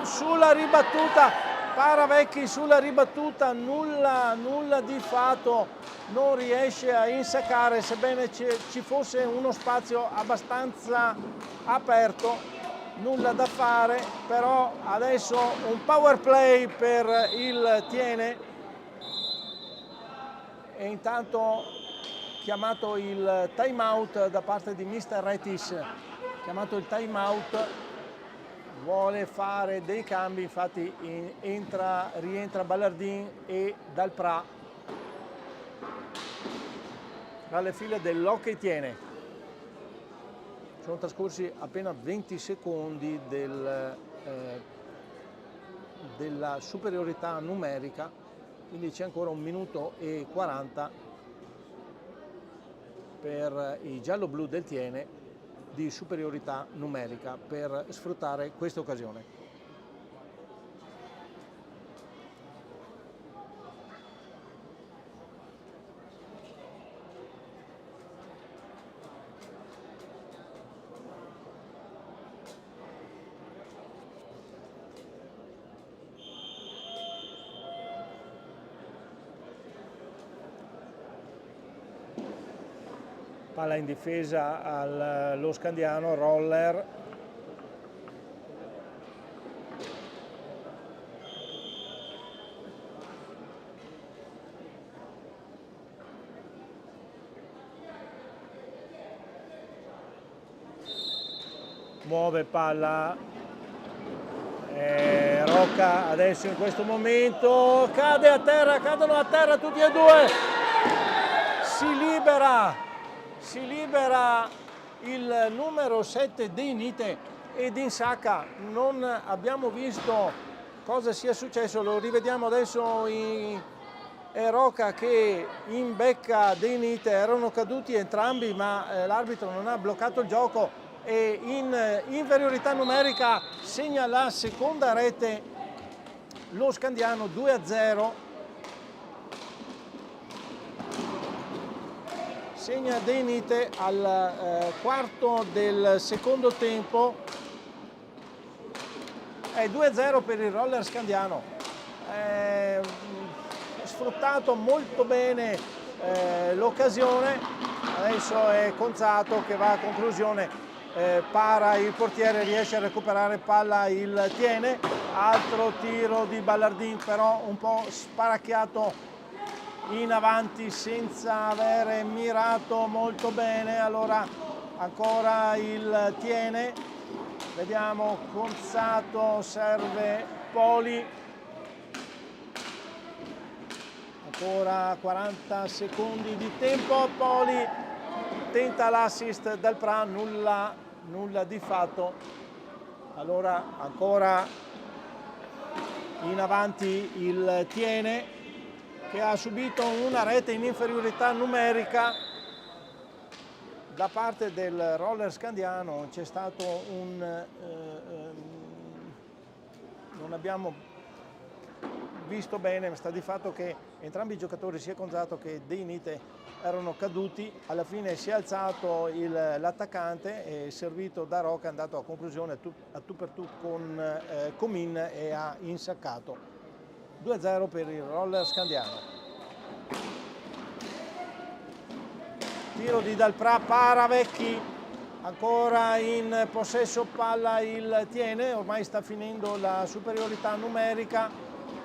sulla ribattuta, para Vecchi sulla ribattuta, nulla di fatto, non riesce a insaccare, sebbene ci fosse uno spazio abbastanza aperto. Nulla da fare, però adesso un power play per il Tiene, e intanto chiamato il time out da parte di Mister Retis. Chiamato il time out, vuole fare dei cambi, infatti rientra Ballardin e Dalprà tra le file dell'Hockey Tiene. Sono trascorsi appena 20 secondi della superiorità numerica, quindi c'è ancora 1 minuto e 40 per i giallo-blu del Tiene di superiorità numerica per sfruttare questa occasione. Palla in difesa allo Scandiano, Roller. Muove palla. Rocca adesso in questo momento, cadono a terra tutti e due. Si libera il numero 7 di Nite ed insacca. Non abbiamo visto cosa sia successo, lo rivediamo adesso. È Rocca che imbecca dei Nite, erano caduti entrambi, ma l'arbitro non ha bloccato il gioco e in inferiorità numerica segna la seconda rete lo Scandiano, 2-0. Segna De Nite al quarto del secondo tempo. È 2-0 per il Roller Scandiano. Sfruttato molto bene l'occasione. Adesso è Conzato che va a conclusione. Para il portiere, riesce a recuperare palla il Tiene. Altro tiro di Ballardin, però un po' sparacchiato in avanti senza avere mirato molto bene. Allora ancora il Tiene, vediamo, Conzato, serve Poli, ancora 40 secondi di tempo. Poli tenta l'assist dal Pra, nulla di fatto. Allora ancora in avanti il Tiene, che ha subito una rete in inferiorità numerica da parte del Roller Scandiano. C'è stato non abbiamo visto bene, ma sta di fatto che entrambi i giocatori, sia Conzato che De Nite, erano caduti. Alla fine si è alzato l'attaccante, servito da Rocca, è andato a conclusione a tu per tu con Comin e ha insaccato. 2-0 per il Roller Scandiano. tiro di Dalprà, para Vecchi, ancora in possesso palla il Tiene, ormai sta finendo la superiorità numerica,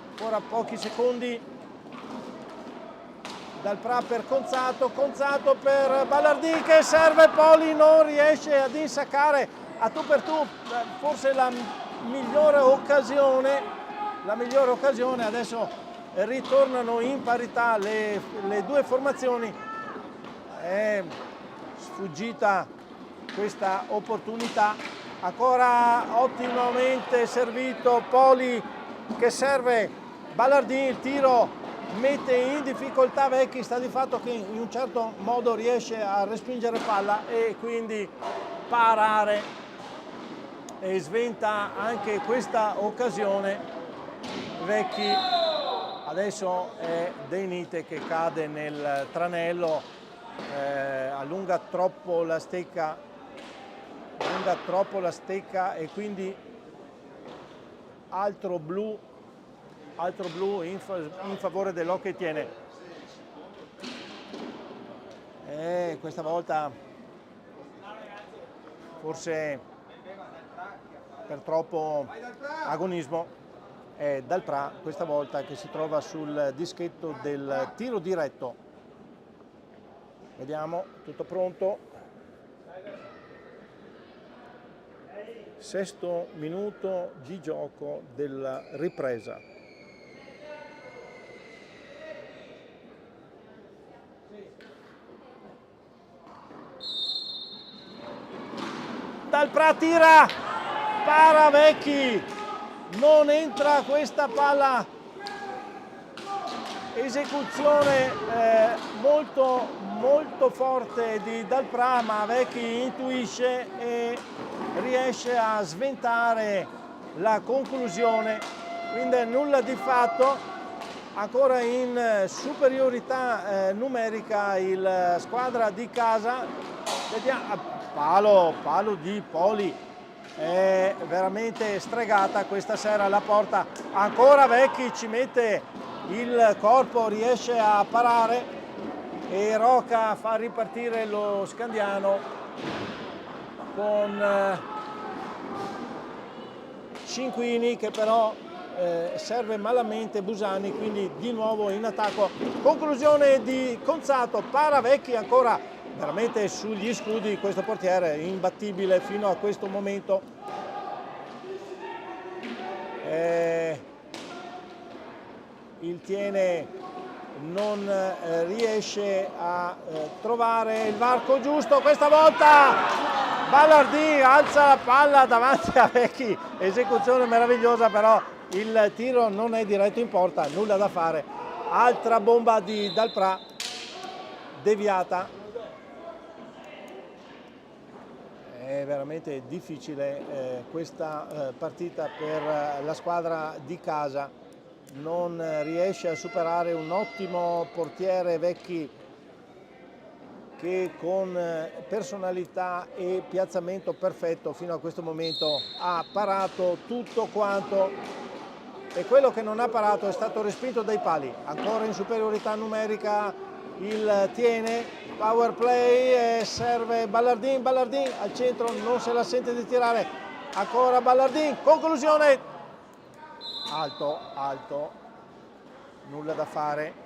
ancora pochi secondi. Dalprà per Conzato, Conzato per Ballardin che serve, Poli non riesce ad insaccare a tu per tu, forse la migliore occasione, adesso ritornano in parità le due formazioni, è sfuggita questa opportunità, ancora ottimamente servito Poli che serve Ballardin, il tiro mette in difficoltà Vecchi, sta di fatto che in un certo modo riesce a respingere palla e quindi parare e sventa anche questa occasione. Vecchi, adesso è De Nite che cade nel tranello, allunga troppo la stecca e quindi altro blu in favore dell'Hockey Tiene. E questa volta forse per troppo agonismo è Dalprà questa volta che si trova sul dischetto del tiro diretto. Vediamo, tutto pronto. Sesto minuto di gioco della ripresa. Dalprà tira, para Vecchi, non entra questa palla, esecuzione molto forte di Dalprà, ma Vecchi intuisce e riesce a sventare la conclusione, quindi nulla di fatto, ancora in superiorità numerica il squadra di casa. Vediamo, palo di Poli, è veramente stregata questa sera la porta, ancora Vecchi ci mette il corpo, riesce a parare e Roca fa ripartire lo Scandiano con Cinquini che però serve malamente Busani, quindi di nuovo in attacco. Conclusione di Conzato, para Vecchi ancora veramente sugli scudi, questo portiere imbattibile fino a questo momento. Il Tiene non riesce a trovare il varco giusto, questa volta Ballardin alza la palla davanti a Vecchi, esecuzione meravigliosa, però il tiro non è diretto in porta, nulla da fare. Altra bomba di Dalprà, deviata. È veramente difficile questa partita per la squadra di casa, non riesce a superare un ottimo portiere Vecchi che con personalità e piazzamento perfetto fino a questo momento ha parato tutto quanto, e quello che non ha parato è stato respinto dai pali. Ancora in superiorità numerica il Tiene, power play, serve Ballardin al centro, non se la sente di tirare, ancora Ballardin, conclusione, alto, nulla da fare.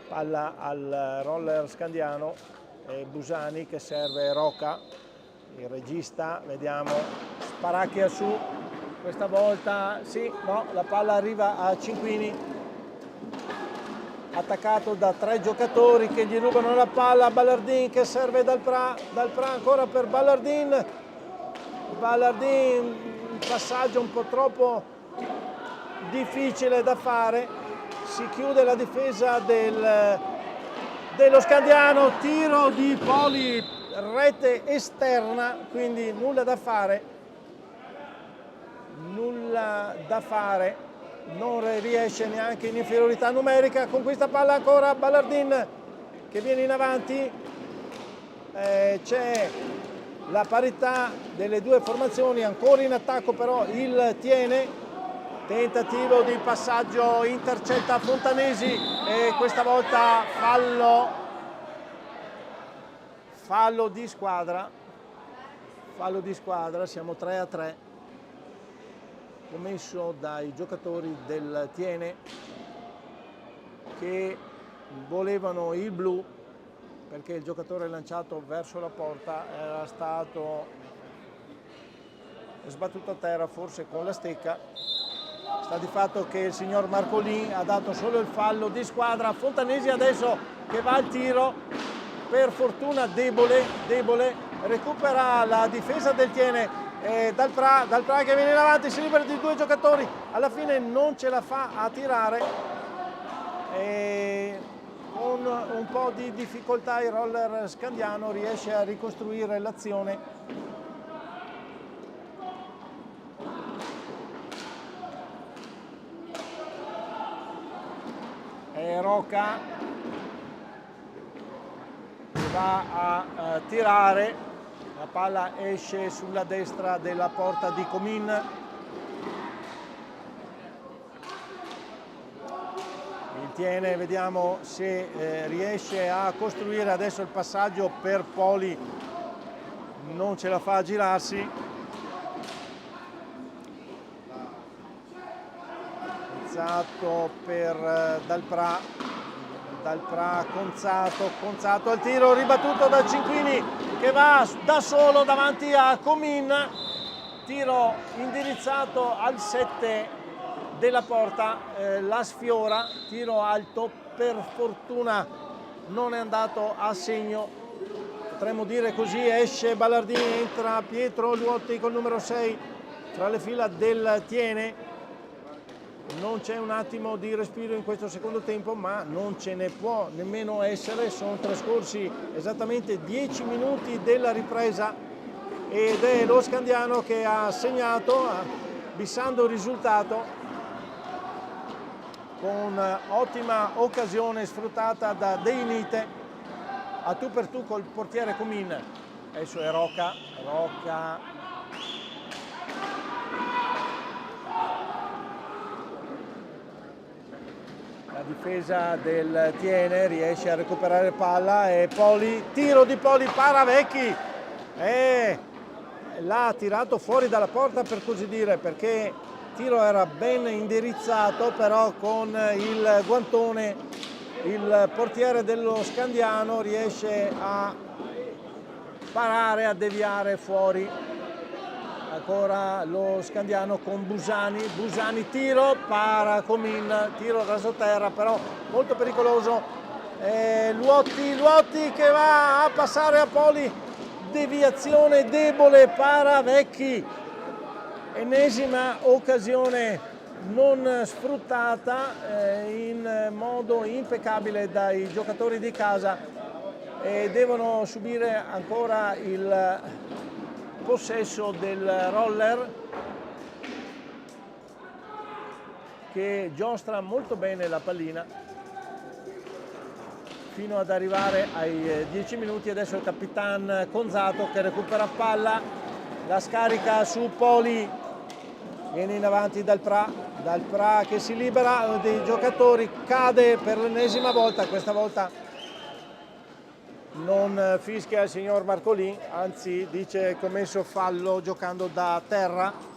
Palla al roller Scandiano, Busani che serve Roca, il regista, vediamo, sparacchia su, questa volta sì, no, la palla arriva a Cinquini, attaccato da 3 giocatori che gli rubano la palla, Ballardin che serve Dalprà ancora per Ballardin, un passaggio un po' troppo difficile da fare, si chiude la difesa dello Scandiano, tiro di Poli, rete esterna, quindi nulla da fare, non riesce neanche in inferiorità numerica, con questa palla ancora Ballardin che viene in avanti, c'è la parità delle due formazioni, ancora in attacco però il Tiene, Tentativo di passaggio, intercetta Fontanesi e questa volta fallo di squadra, siamo 3-3, commesso dai giocatori del Tiene che volevano il blu perché il giocatore lanciato verso la porta era stato sbattuto a terra forse con la stecca. Sta di fatto che il signor Marcolin ha dato solo il fallo di squadra. Fontanesi adesso che va al tiro, per fortuna debole, recupera la difesa del Tiene, Dal Pra che viene in avanti, si libera di due giocatori, alla fine non ce la fa a tirare e con un po' di difficoltà il roller scandiano riesce a ricostruire l'azione. Rocca va a tirare, la palla esce sulla destra della porta di Comin. Il Tiene, vediamo se riesce a costruire adesso il passaggio per Poli, non ce la fa a girarsi. Per Dal Pra, Conzato al tiro, ribattuto da Cinquini che va da solo davanti a Comin, tiro indirizzato al 7 della porta, la sfiora, tiro alto, per fortuna non è andato a segno, potremmo dire così. Esce Ballardini, entra Pietro Luotti col numero 6 tra le fila del Tiene. Non c'è un attimo di respiro in questo secondo tempo, ma non ce ne può nemmeno essere. Sono trascorsi esattamente 10 minuti della ripresa ed è lo Scandiano che ha segnato, bissando il risultato con ottima occasione sfruttata da Deinite, a tu per tu col portiere Comin. Adesso è Rocca. La difesa del Tiene riesce a recuperare palla e Poli, tiro di Poli, Paravecchi e l'ha tirato fuori dalla porta, per così dire, perché il tiro era ben indirizzato, però con il guantone il portiere dello Scandiano riesce a parare, a deviare fuori. Ancora lo Scandiano con Busani, tiro, para Comin, tiro rasoterra però molto pericoloso. Luotti che va a passare a Poli, deviazione debole, Paravecchi, ennesima occasione non sfruttata in modo impeccabile dai giocatori di casa e devono subire ancora il possesso del roller che giostra molto bene la pallina fino ad arrivare ai 10 minuti. Adesso il capitan Conzato che recupera palla, la scarica su Poli, viene in avanti Dal Pra che si libera dei giocatori, cade per l'ennesima volta, questa volta non fischia il signor Marcolin, anzi dice commesso fallo giocando da terra.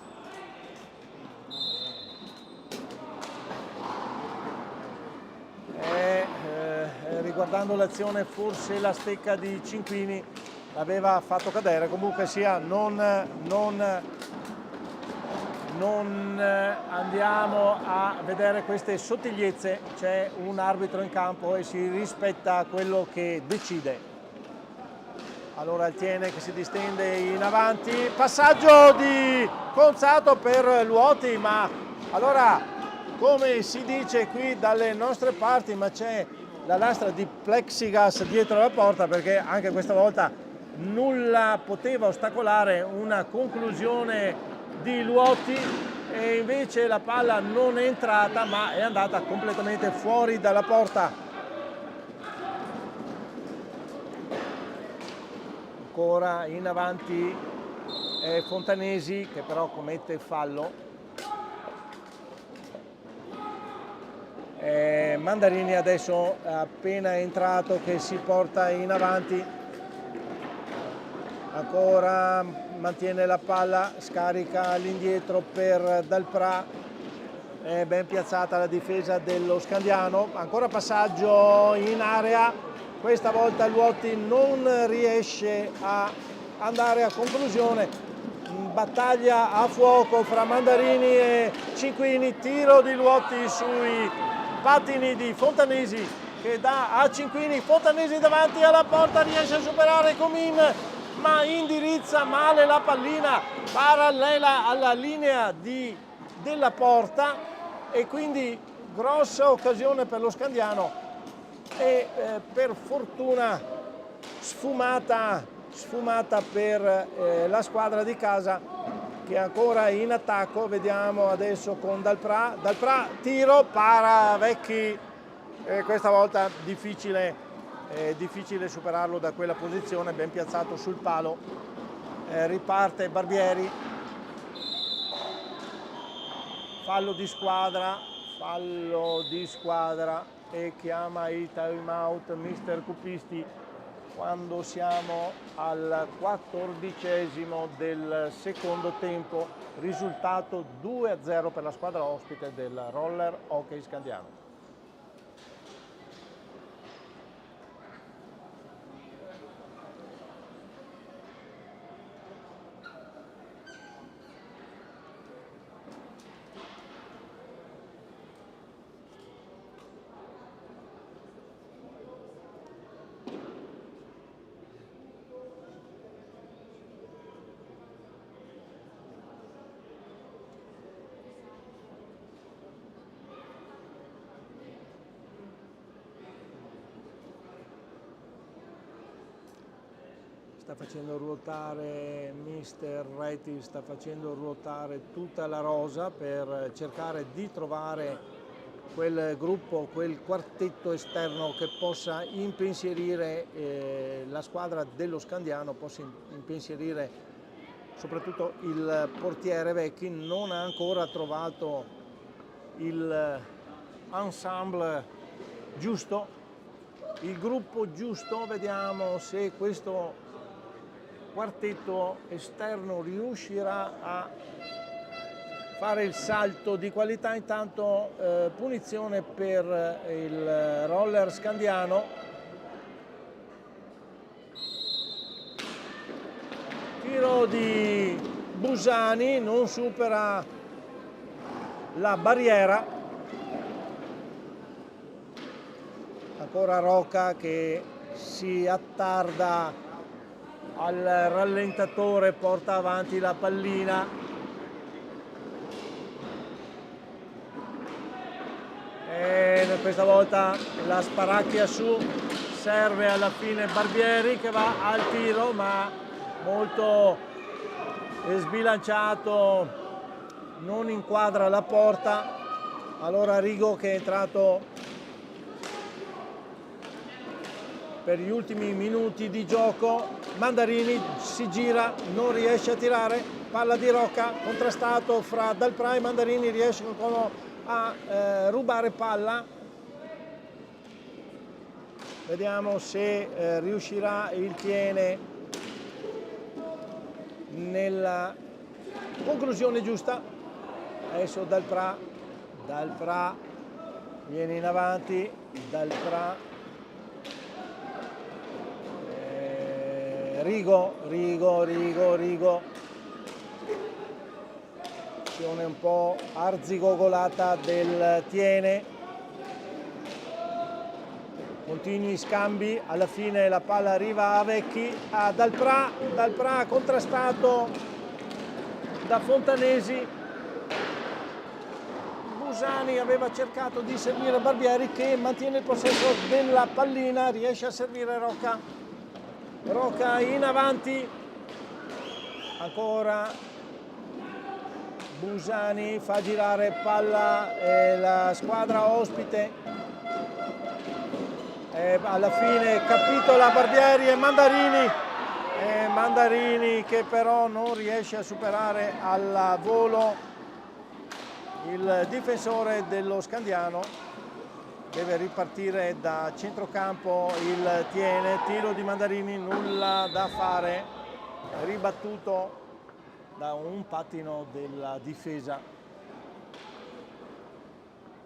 Riguardando l'azione forse la stecca di Cinquini l'aveva fatto cadere, comunque sia non andiamo a vedere queste sottigliezze, c'è un arbitro in campo e si rispetta quello che decide. Allora il Tiene che si distende in avanti, passaggio di Conzato per Luotti, ma allora come si dice qui dalle nostre parti, ma c'è la lastra di plexiglass dietro la porta, perché anche questa volta nulla poteva ostacolare una conclusione di Luotti e invece la palla non è entrata ma è andata completamente fuori dalla porta. Ancora in avanti Fontanesi che però commette fallo. Mandarini adesso appena entrato che si porta in avanti, ancora mantiene la palla, scarica all'indietro per Dalprà, è ben piazzata la difesa dello Scandiano, ancora passaggio in area, questa volta Luotti non riesce a andare a conclusione, battaglia a fuoco fra Mandarini e Cinquini, tiro di Luotti sui pattini di Fontanesi che dà a Cinquini, Fontanesi davanti alla porta, riesce a superare Comin ma indirizza male la pallina parallela alla linea della porta e quindi grossa occasione per lo Scandiano e per fortuna sfumata per la squadra di casa che è ancora in attacco. Vediamo adesso con Dalprà, tiro, para Vecchi e questa volta difficile superarlo da quella posizione, ben piazzato sul palo, riparte Barbieri, fallo di squadra e chiama il time out mister Cupisti quando siamo al 14° del secondo tempo, risultato 2-0 per la squadra ospite del Roller Hockey Scandiano. Sta facendo ruotare mister Reti, sta facendo ruotare tutta la rosa per cercare di trovare quel gruppo, quel quartetto esterno che possa impensierire la squadra dello Scandiano, possa impensierire soprattutto il portiere Vecchi. Non ha ancora trovato il ensemble giusto, il gruppo giusto. Vediamo se questo quartetto esterno riuscirà a fare il salto di qualità. Intanto punizione per il Roller Scandiano, tiro di Busani, non supera la barriera, ancora Rocca che si attarda al rallentatore, porta avanti la pallina, e questa volta la sparacchia su, serve alla fine Barbieri che va al tiro ma molto sbilanciato, non inquadra la porta. Allora Rigo che è entrato per gli ultimi minuti di gioco, Mandarini si gira, non riesce a tirare, palla di Rocca, contrastato fra Dalprà e Mandarini, riesce a rubare palla. Vediamo se riuscirà il Tiene nella conclusione giusta. Adesso Dalprà viene in avanti, Dalprà, Rigo, azione un po' arzigogolata del Tiene, continui scambi, alla fine la palla arriva a Vecchi, a Dalprà contrastato da Fontanesi, Busani aveva cercato di servire Barbieri che mantiene il possesso della pallina, riesce a servire Rocca in avanti, ancora Busani fa girare palla la squadra ospite, alla fine capitola Barbieri e Mandarini che però non riesce a superare al volo il difensore dello Scandiano. deve ripartire da centrocampo il Tiene, tiro di Mandarini, nulla da fare, ribattuto da un pattino della difesa.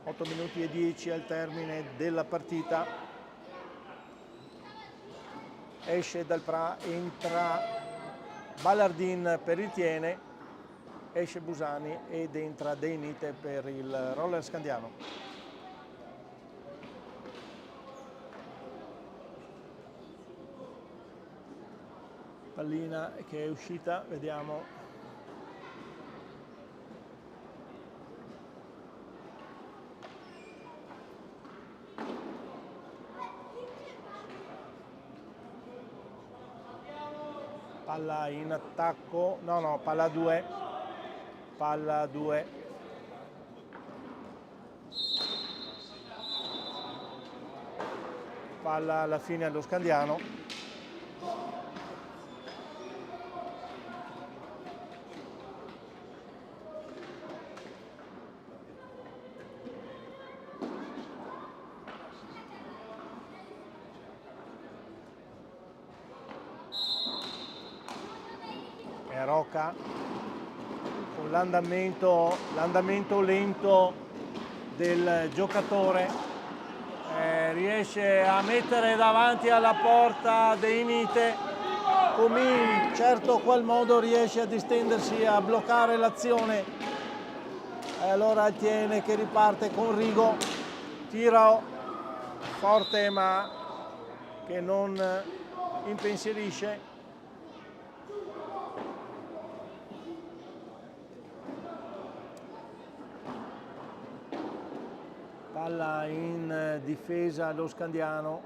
8 minuti e 10 al termine della partita. Esce dal Pra, entra Ballardin per il Tiene, esce Busani ed entra De Nite per il Roller Scandiano. Pallina che è uscita, vediamo. Palla in attacco, no, palla 2. Palla 2. Palla alla fine allo Scandiano. Rocca con l'andamento lento del giocatore riesce a mettere davanti alla porta De Nite, come in certo qual modo riesce a distendersi, a bloccare l'azione, e allora Tiene che riparte con Rigo, tiro forte ma che non impensierisce. Palla in difesa allo Scandiano,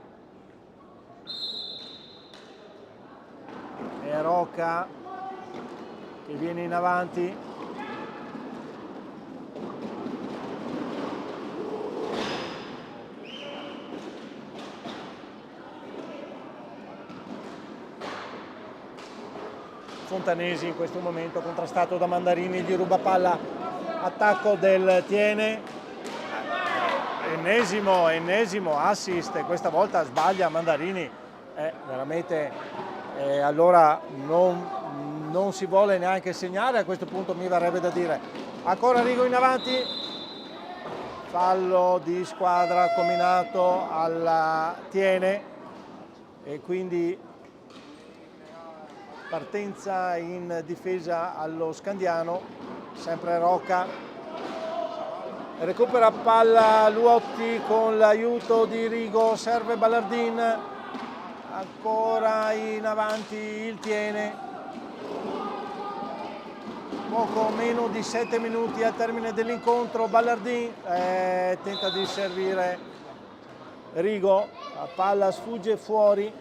e Rocca che viene in avanti, Fontanesi in questo momento contrastato da Mandarini, gli ruba palla, attacco del Tiene. Ennesimo assist, questa volta sbaglia Mandarini, veramente allora non si vuole neanche segnare a questo punto, mi verrebbe da dire. Ancora Rigo in avanti, fallo di squadra combinato alla Tiene e quindi partenza in difesa allo Scandiano, sempre Rocca. Recupera palla Luotti con l'aiuto di Rigo, serve Ballardin, ancora in avanti il Tiene, poco meno di 7 minuti al termine dell'incontro. Ballardin tenta di servire Rigo, la palla sfugge fuori,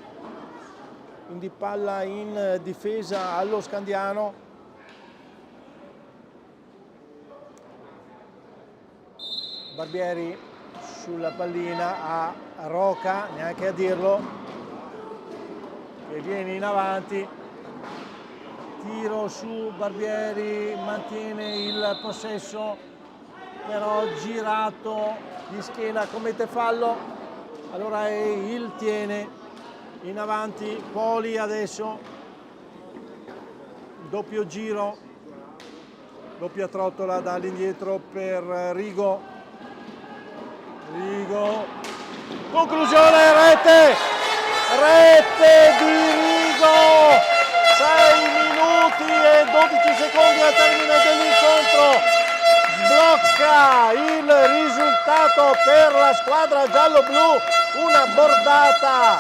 quindi palla in difesa allo Scandiano. Barbieri sulla pallina a Rocca, neanche a dirlo, che viene in avanti, tiro su Barbieri, mantiene il possesso, però girato di schiena, commette fallo, allora è il Tiene in avanti. Poli adesso, doppio giro, doppia trottola dall'indietro per Rigo. Conclusione, rete di Rigo, 6 minuti e 12 secondi al termine dell'incontro, sblocca il risultato per la squadra giallo-blu, una bordata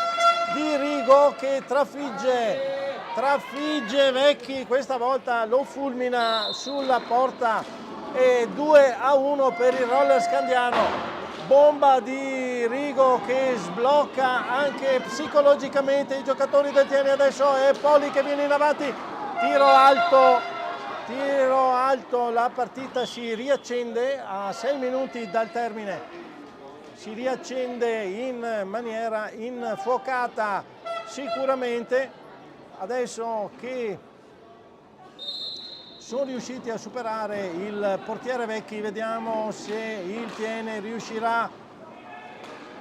di Rigo che trafigge Vecchi, questa volta lo fulmina sulla porta e 2-1 per il Roller Scandiano. Bomba di Rigo che sblocca anche psicologicamente i giocatori del Tiene. Adesso è Poli che viene in avanti, tiro alto, la partita si riaccende a 6 minuti dal termine, si riaccende in maniera infuocata sicuramente. Adesso che sono riusciti a superare il portiere Vecchi, vediamo se il Tiene riuscirà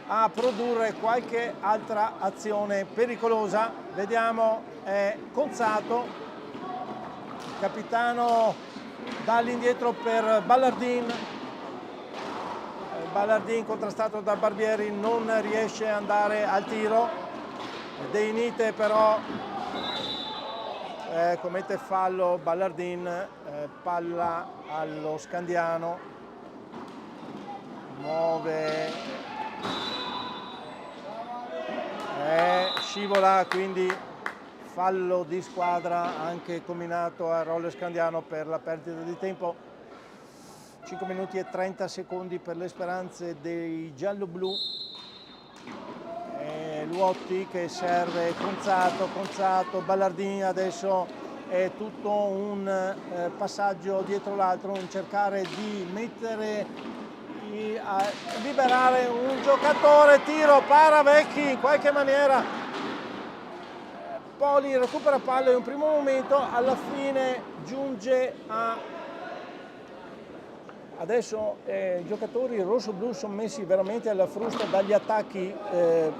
a produrre qualche altra azione pericolosa. Vediamo, è Conzato, il capitano dall'indietro per Ballardin. Ballardin contrastato da Barbieri non riesce ad andare al tiro. De Inite però commette fallo Ballardin, palla allo Scandiano, muove, scivola, quindi fallo di squadra anche combinato a Roller Scandiano per la perdita di tempo. 5 minuti e 30 secondi per le speranze dei giallo-blu. Luotti che serve Conzato, Ballardin, adesso è tutto un passaggio dietro l'altro, un cercare di liberare un giocatore, tiro, para Vecchi in qualche maniera, Poli recupera palla in un primo momento, alla fine giunge a... Adesso i giocatori rosso-blu sono messi veramente alla frusta dagli attacchi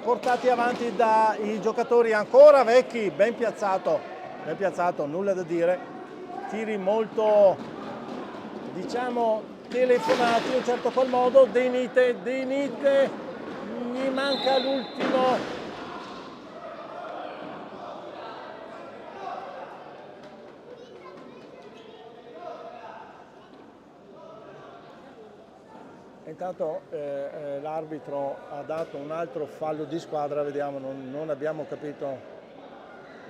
portati avanti dai giocatori ancora Vecchi, ben piazzato, nulla da dire, tiri molto, diciamo, telefonati in un certo qual modo. De Inite, gli manca l'ultimo. Intanto l'arbitro ha dato un altro fallo di squadra, vediamo, non abbiamo capito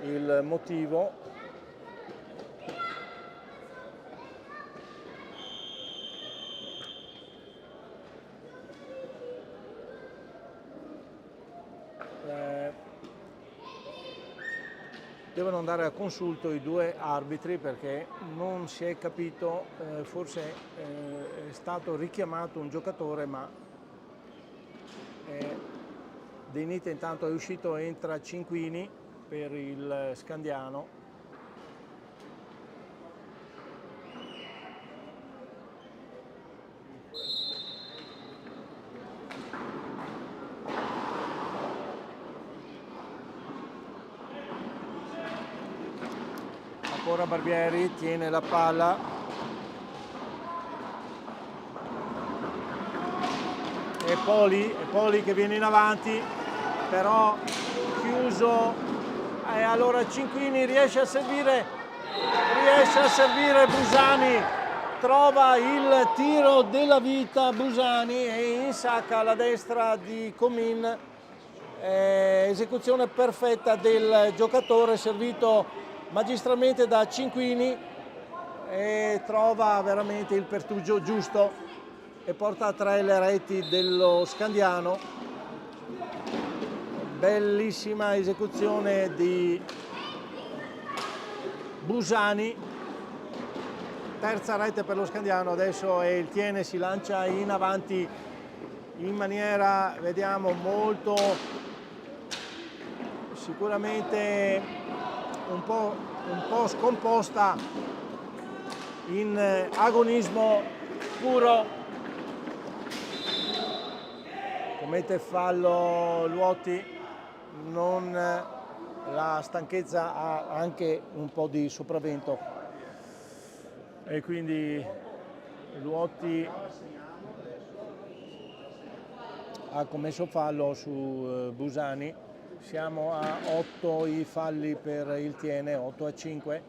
il motivo. Devono andare a consulto i due arbitri perché non si è capito, forse è stato richiamato un giocatore, ma De Inite intanto è uscito, entra Cinquini per il Scandiano. Ancora Barbieri, tiene la palla, e Poli che viene in avanti, però chiuso, e allora Cinquini riesce a servire Busani, trova il tiro della vita Busani e insacca alla destra di Comin, esecuzione perfetta del giocatore servito magistralmente da Cinquini, e trova veramente il pertugio giusto e porta a 3 le reti dello Scandiano. Bellissima esecuzione di Busani, terza rete per lo Scandiano. Adesso il Tiene si lancia in avanti in maniera, vediamo, molto, sicuramente un po' scomposta, in agonismo puro. Commette fallo Luotti, la stanchezza ha anche un po' di sopravvento e quindi Luotti ha commesso fallo su Busani. Siamo a 8 i falli per il Tiene, 8-5,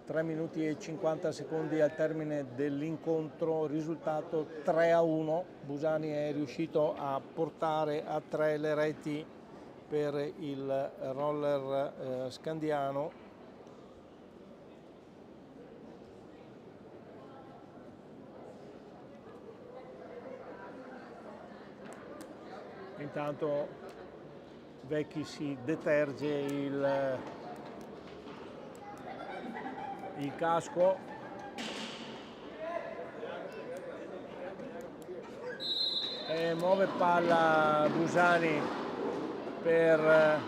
3 minuti e 50 secondi al termine dell'incontro, risultato 3-1. Busani è riuscito a portare a 3 le reti per il Roller Scandiano. Intanto Vecchi si deterge il casco, e muove palla Busani per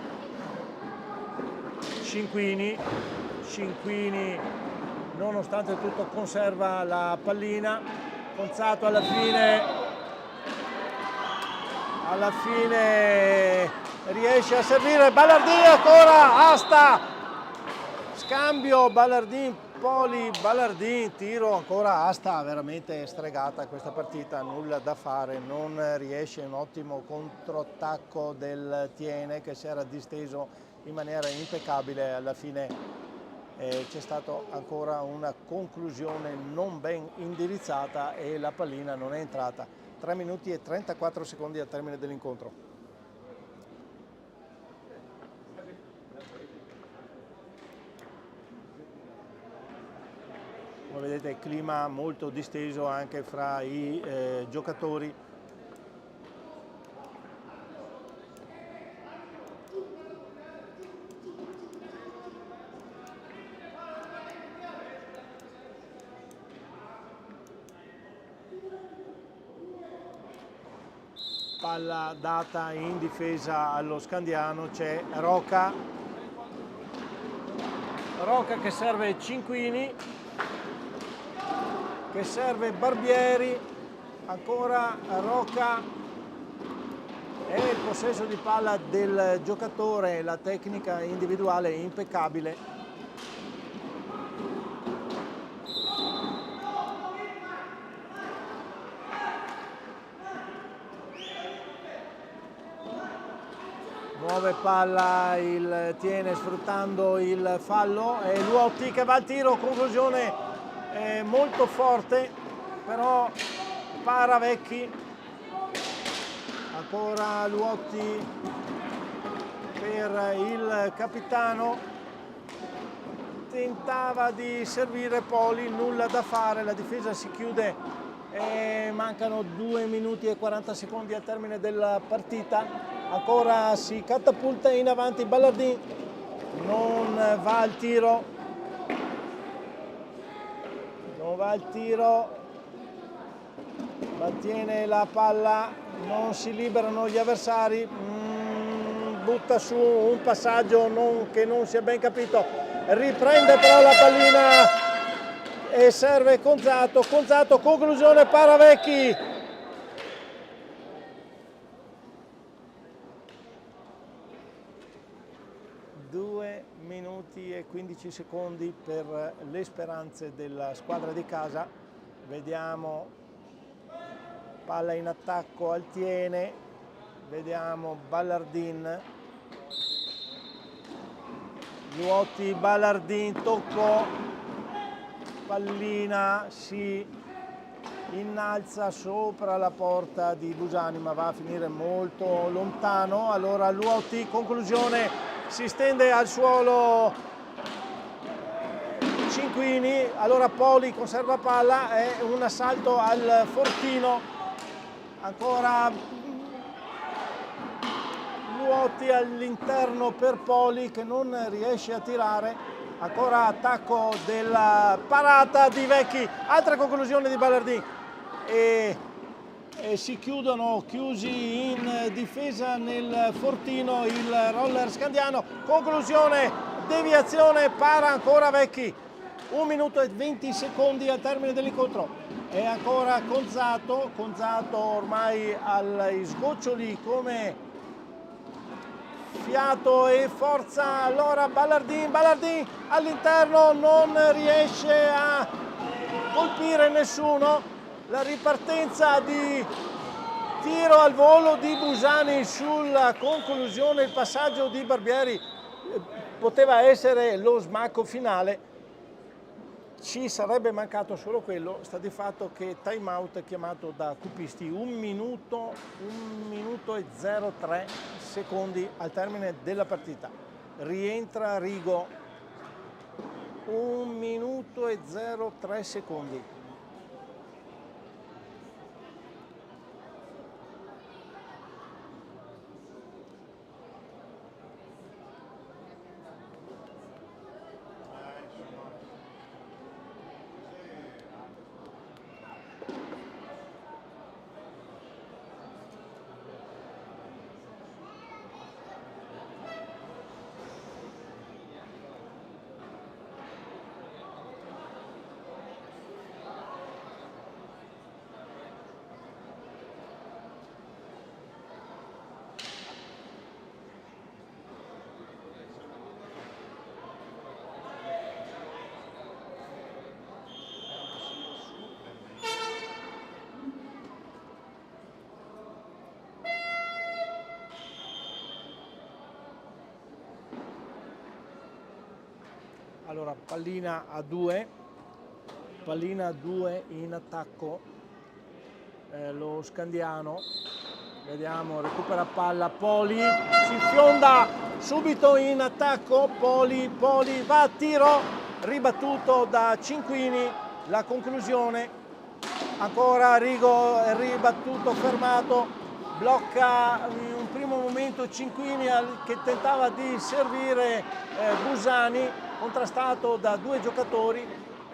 Cinquini. Cinquini nonostante tutto conserva la pallina. Conzato alla fine alla fine riesce a servire Ballardin, ancora asta, scambio Ballardin Poli, Ballardin, tiro, ancora asta, veramente stregata questa partita, nulla da fare, non riesce un ottimo controattacco del Tiene che si era disteso in maniera impeccabile. Alla fine c'è stata ancora una conclusione non ben indirizzata e la pallina non è entrata. 3 minuti e 34 secondi al termine dell'incontro. Come vedete, clima molto disteso anche fra i giocatori. Palla data in difesa allo Scandiano, c'è Roca che serve Cinquini, che serve Barbieri, ancora Roca, e il possesso di palla del giocatore, la tecnica individuale impeccabile. Muove palla il Tiene sfruttando il fallo e Luotti che va al tiro, conclusione molto forte, però Paravecchi, ancora Luotti per il capitano, tentava di servire Poli, nulla da fare, la difesa si chiude e mancano 2 minuti e 40 secondi al termine della partita. Ancora si catapulta in avanti Ballardin, non va al tiro, mantiene la palla, non si liberano gli avversari, butta su un passaggio che non si è ben capito, riprende però la pallina e serve Conzato, conclusione Paravecchi. 2 minuti e 15 secondi per le speranze della squadra di casa. Vediamo palla in attacco al Tiene, vediamo Ballardin, Luotti, Ballardin, tocco, pallina si innalza sopra la porta di Busani ma va a finire molto lontano. Allora Luotti, conclusione, si stende al suolo Cinquini, allora Poli conserva palla e un assalto al fortino, ancora Luotti all'interno per Poli che non riesce a tirare, ancora attacco della parata di Vecchi, altra conclusione di Ballardin e si chiusi in difesa nel fortino il roller scandiano, conclusione, deviazione, para ancora Vecchi, 1 minuto e 20 secondi al termine dell'incontro e ancora Conzato ormai agli sgoccioli come fiato e forza. Allora Ballardin all'interno non riesce a colpire nessuno, la ripartenza di tiro al volo di Busani sulla conclusione, il passaggio di Barbieri poteva essere lo smacco finale, ci sarebbe mancato solo quello. Sta di fatto che time out è chiamato da cupisti, 1 minuto e 03 secondi al termine della partita. Rientra Rigo, 1 minuto e 03 secondi. Allora, pallina a 2 in attacco, lo Scandiano, vediamo, recupera palla, Poli, si fionda subito in attacco, Poli va a tiro, ribattuto da Cinquini, la conclusione, ancora Rigo, ribattuto, fermato, blocca in un primo momento Cinquini che tentava di servire Busani, contrastato da 2 giocatori,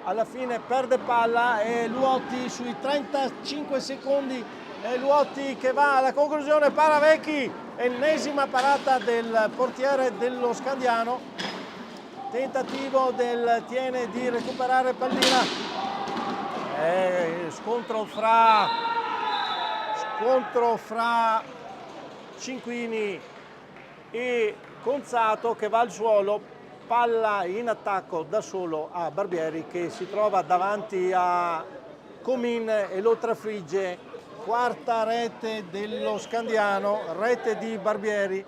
alla fine perde palla e Luotti sui 35 secondi, Luotti che va alla conclusione, Paravecchi, ennesima parata del portiere dello Scandiano, tentativo del Tiene di recuperare pallina, scontro fra Cinquini e Conzato che va al suolo, palla in attacco da solo a Barbieri che si trova davanti a Comin e lo trafigge. Quarta rete dello Scandiano, rete di Barbieri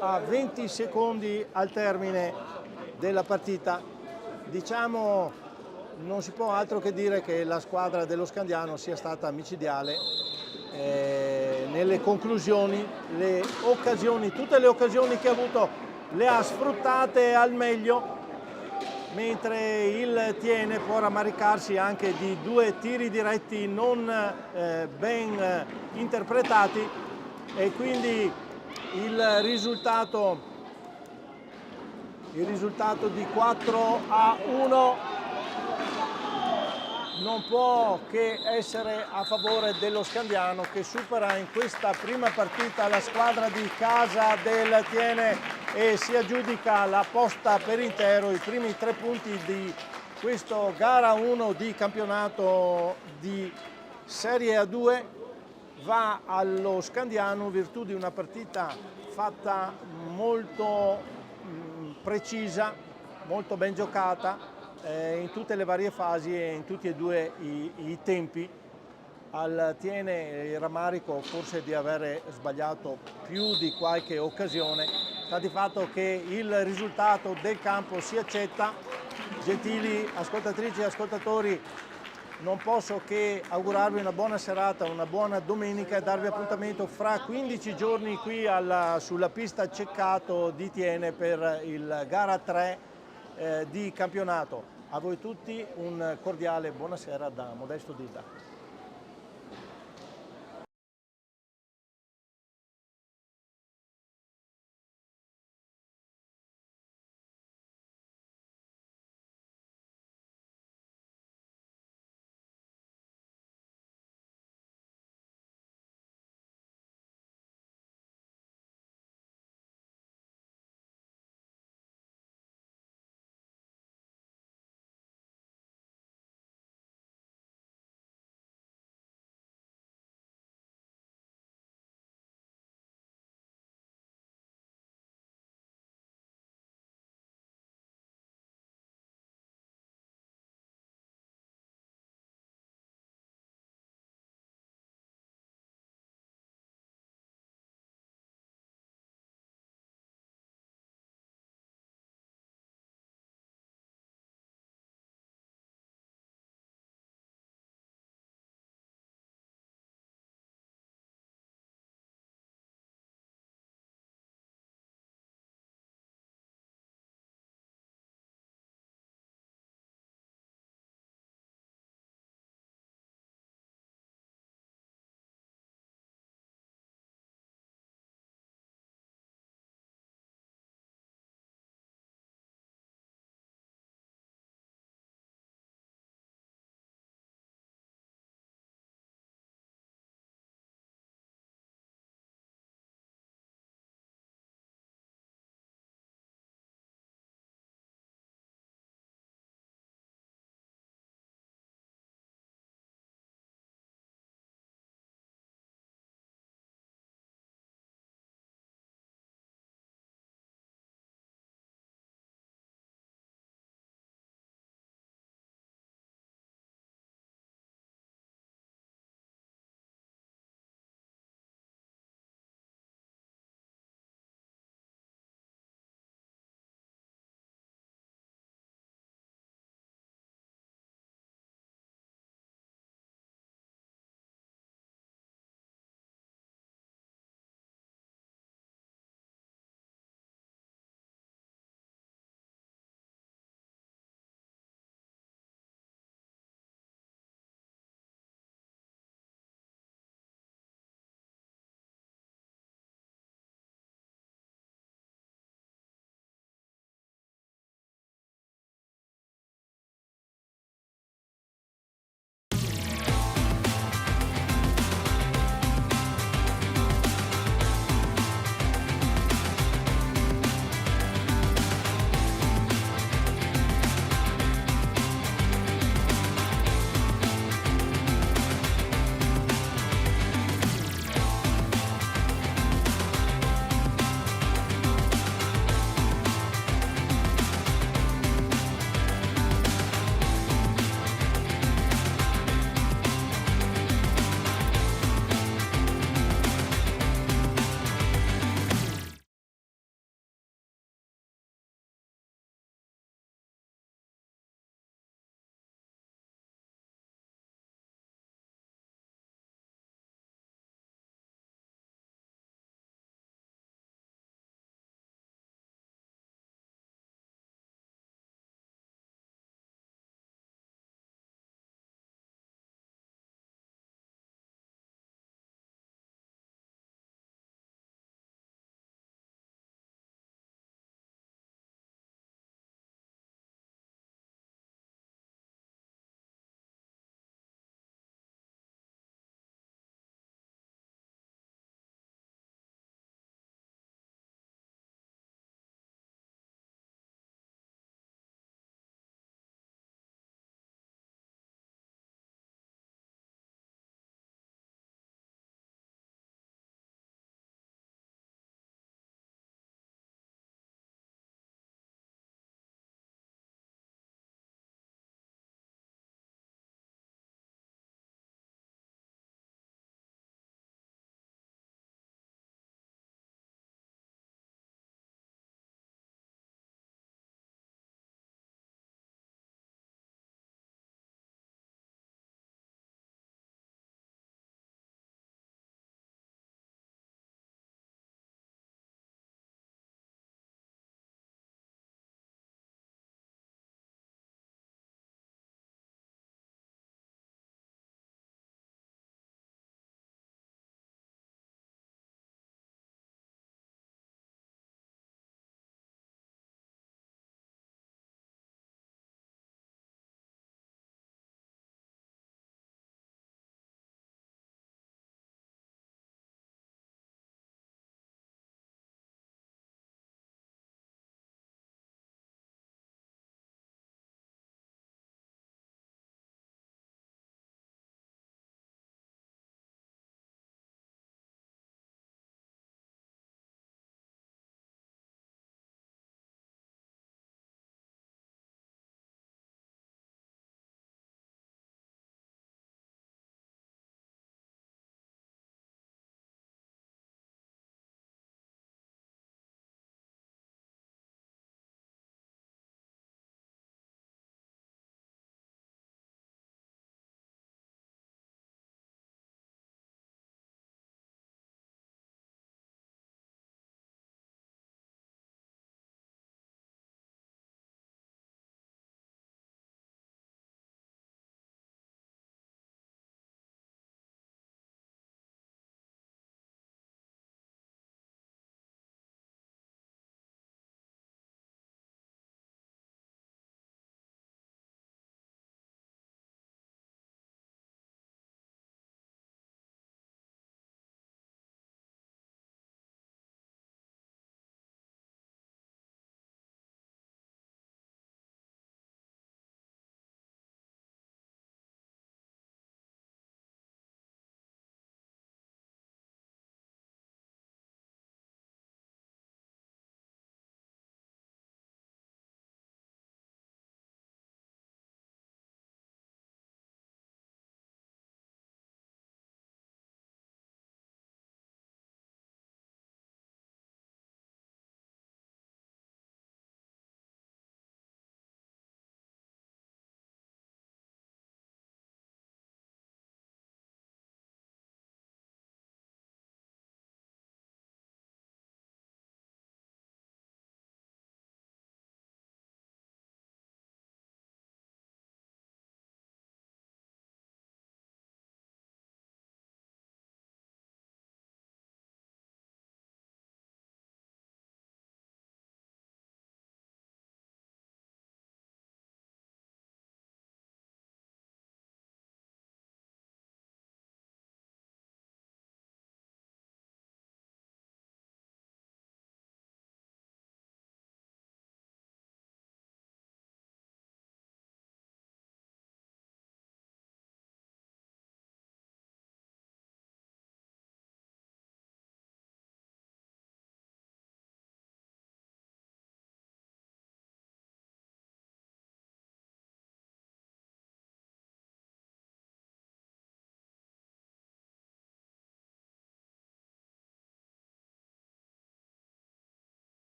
a 20 secondi al termine della partita. Diciamo, non si può altro che dire che la squadra dello Scandiano sia stata micidiale nelle conclusioni, tutte le occasioni che ha avuto le ha sfruttate al meglio, mentre il Tiene può rammaricarsi anche di 2 tiri diretti non ben interpretati e quindi il risultato di 4-1 non può che essere a favore dello Scandiano, che supera in questa prima partita la squadra di casa del Tiene e si aggiudica la posta per intero, i primi 3 punti di questo gara 1 di campionato di Serie A2. Va allo Scandiano in virtù di una partita fatta molto precisa, molto ben giocata, in tutte le varie fasi e in tutti e 2 i tempi. Al Tiene il rammarico forse di aver sbagliato più di qualche occasione, sta di fatto che il risultato del campo si accetta. Gentili ascoltatrici e ascoltatori, non posso che augurarvi una buona serata, una buona domenica e darvi appuntamento fra 15 giorni qui sulla pista Ceccato di Tiene per il gara 3 di campionato. A voi tutti un cordiale buonasera da Modesto Dida.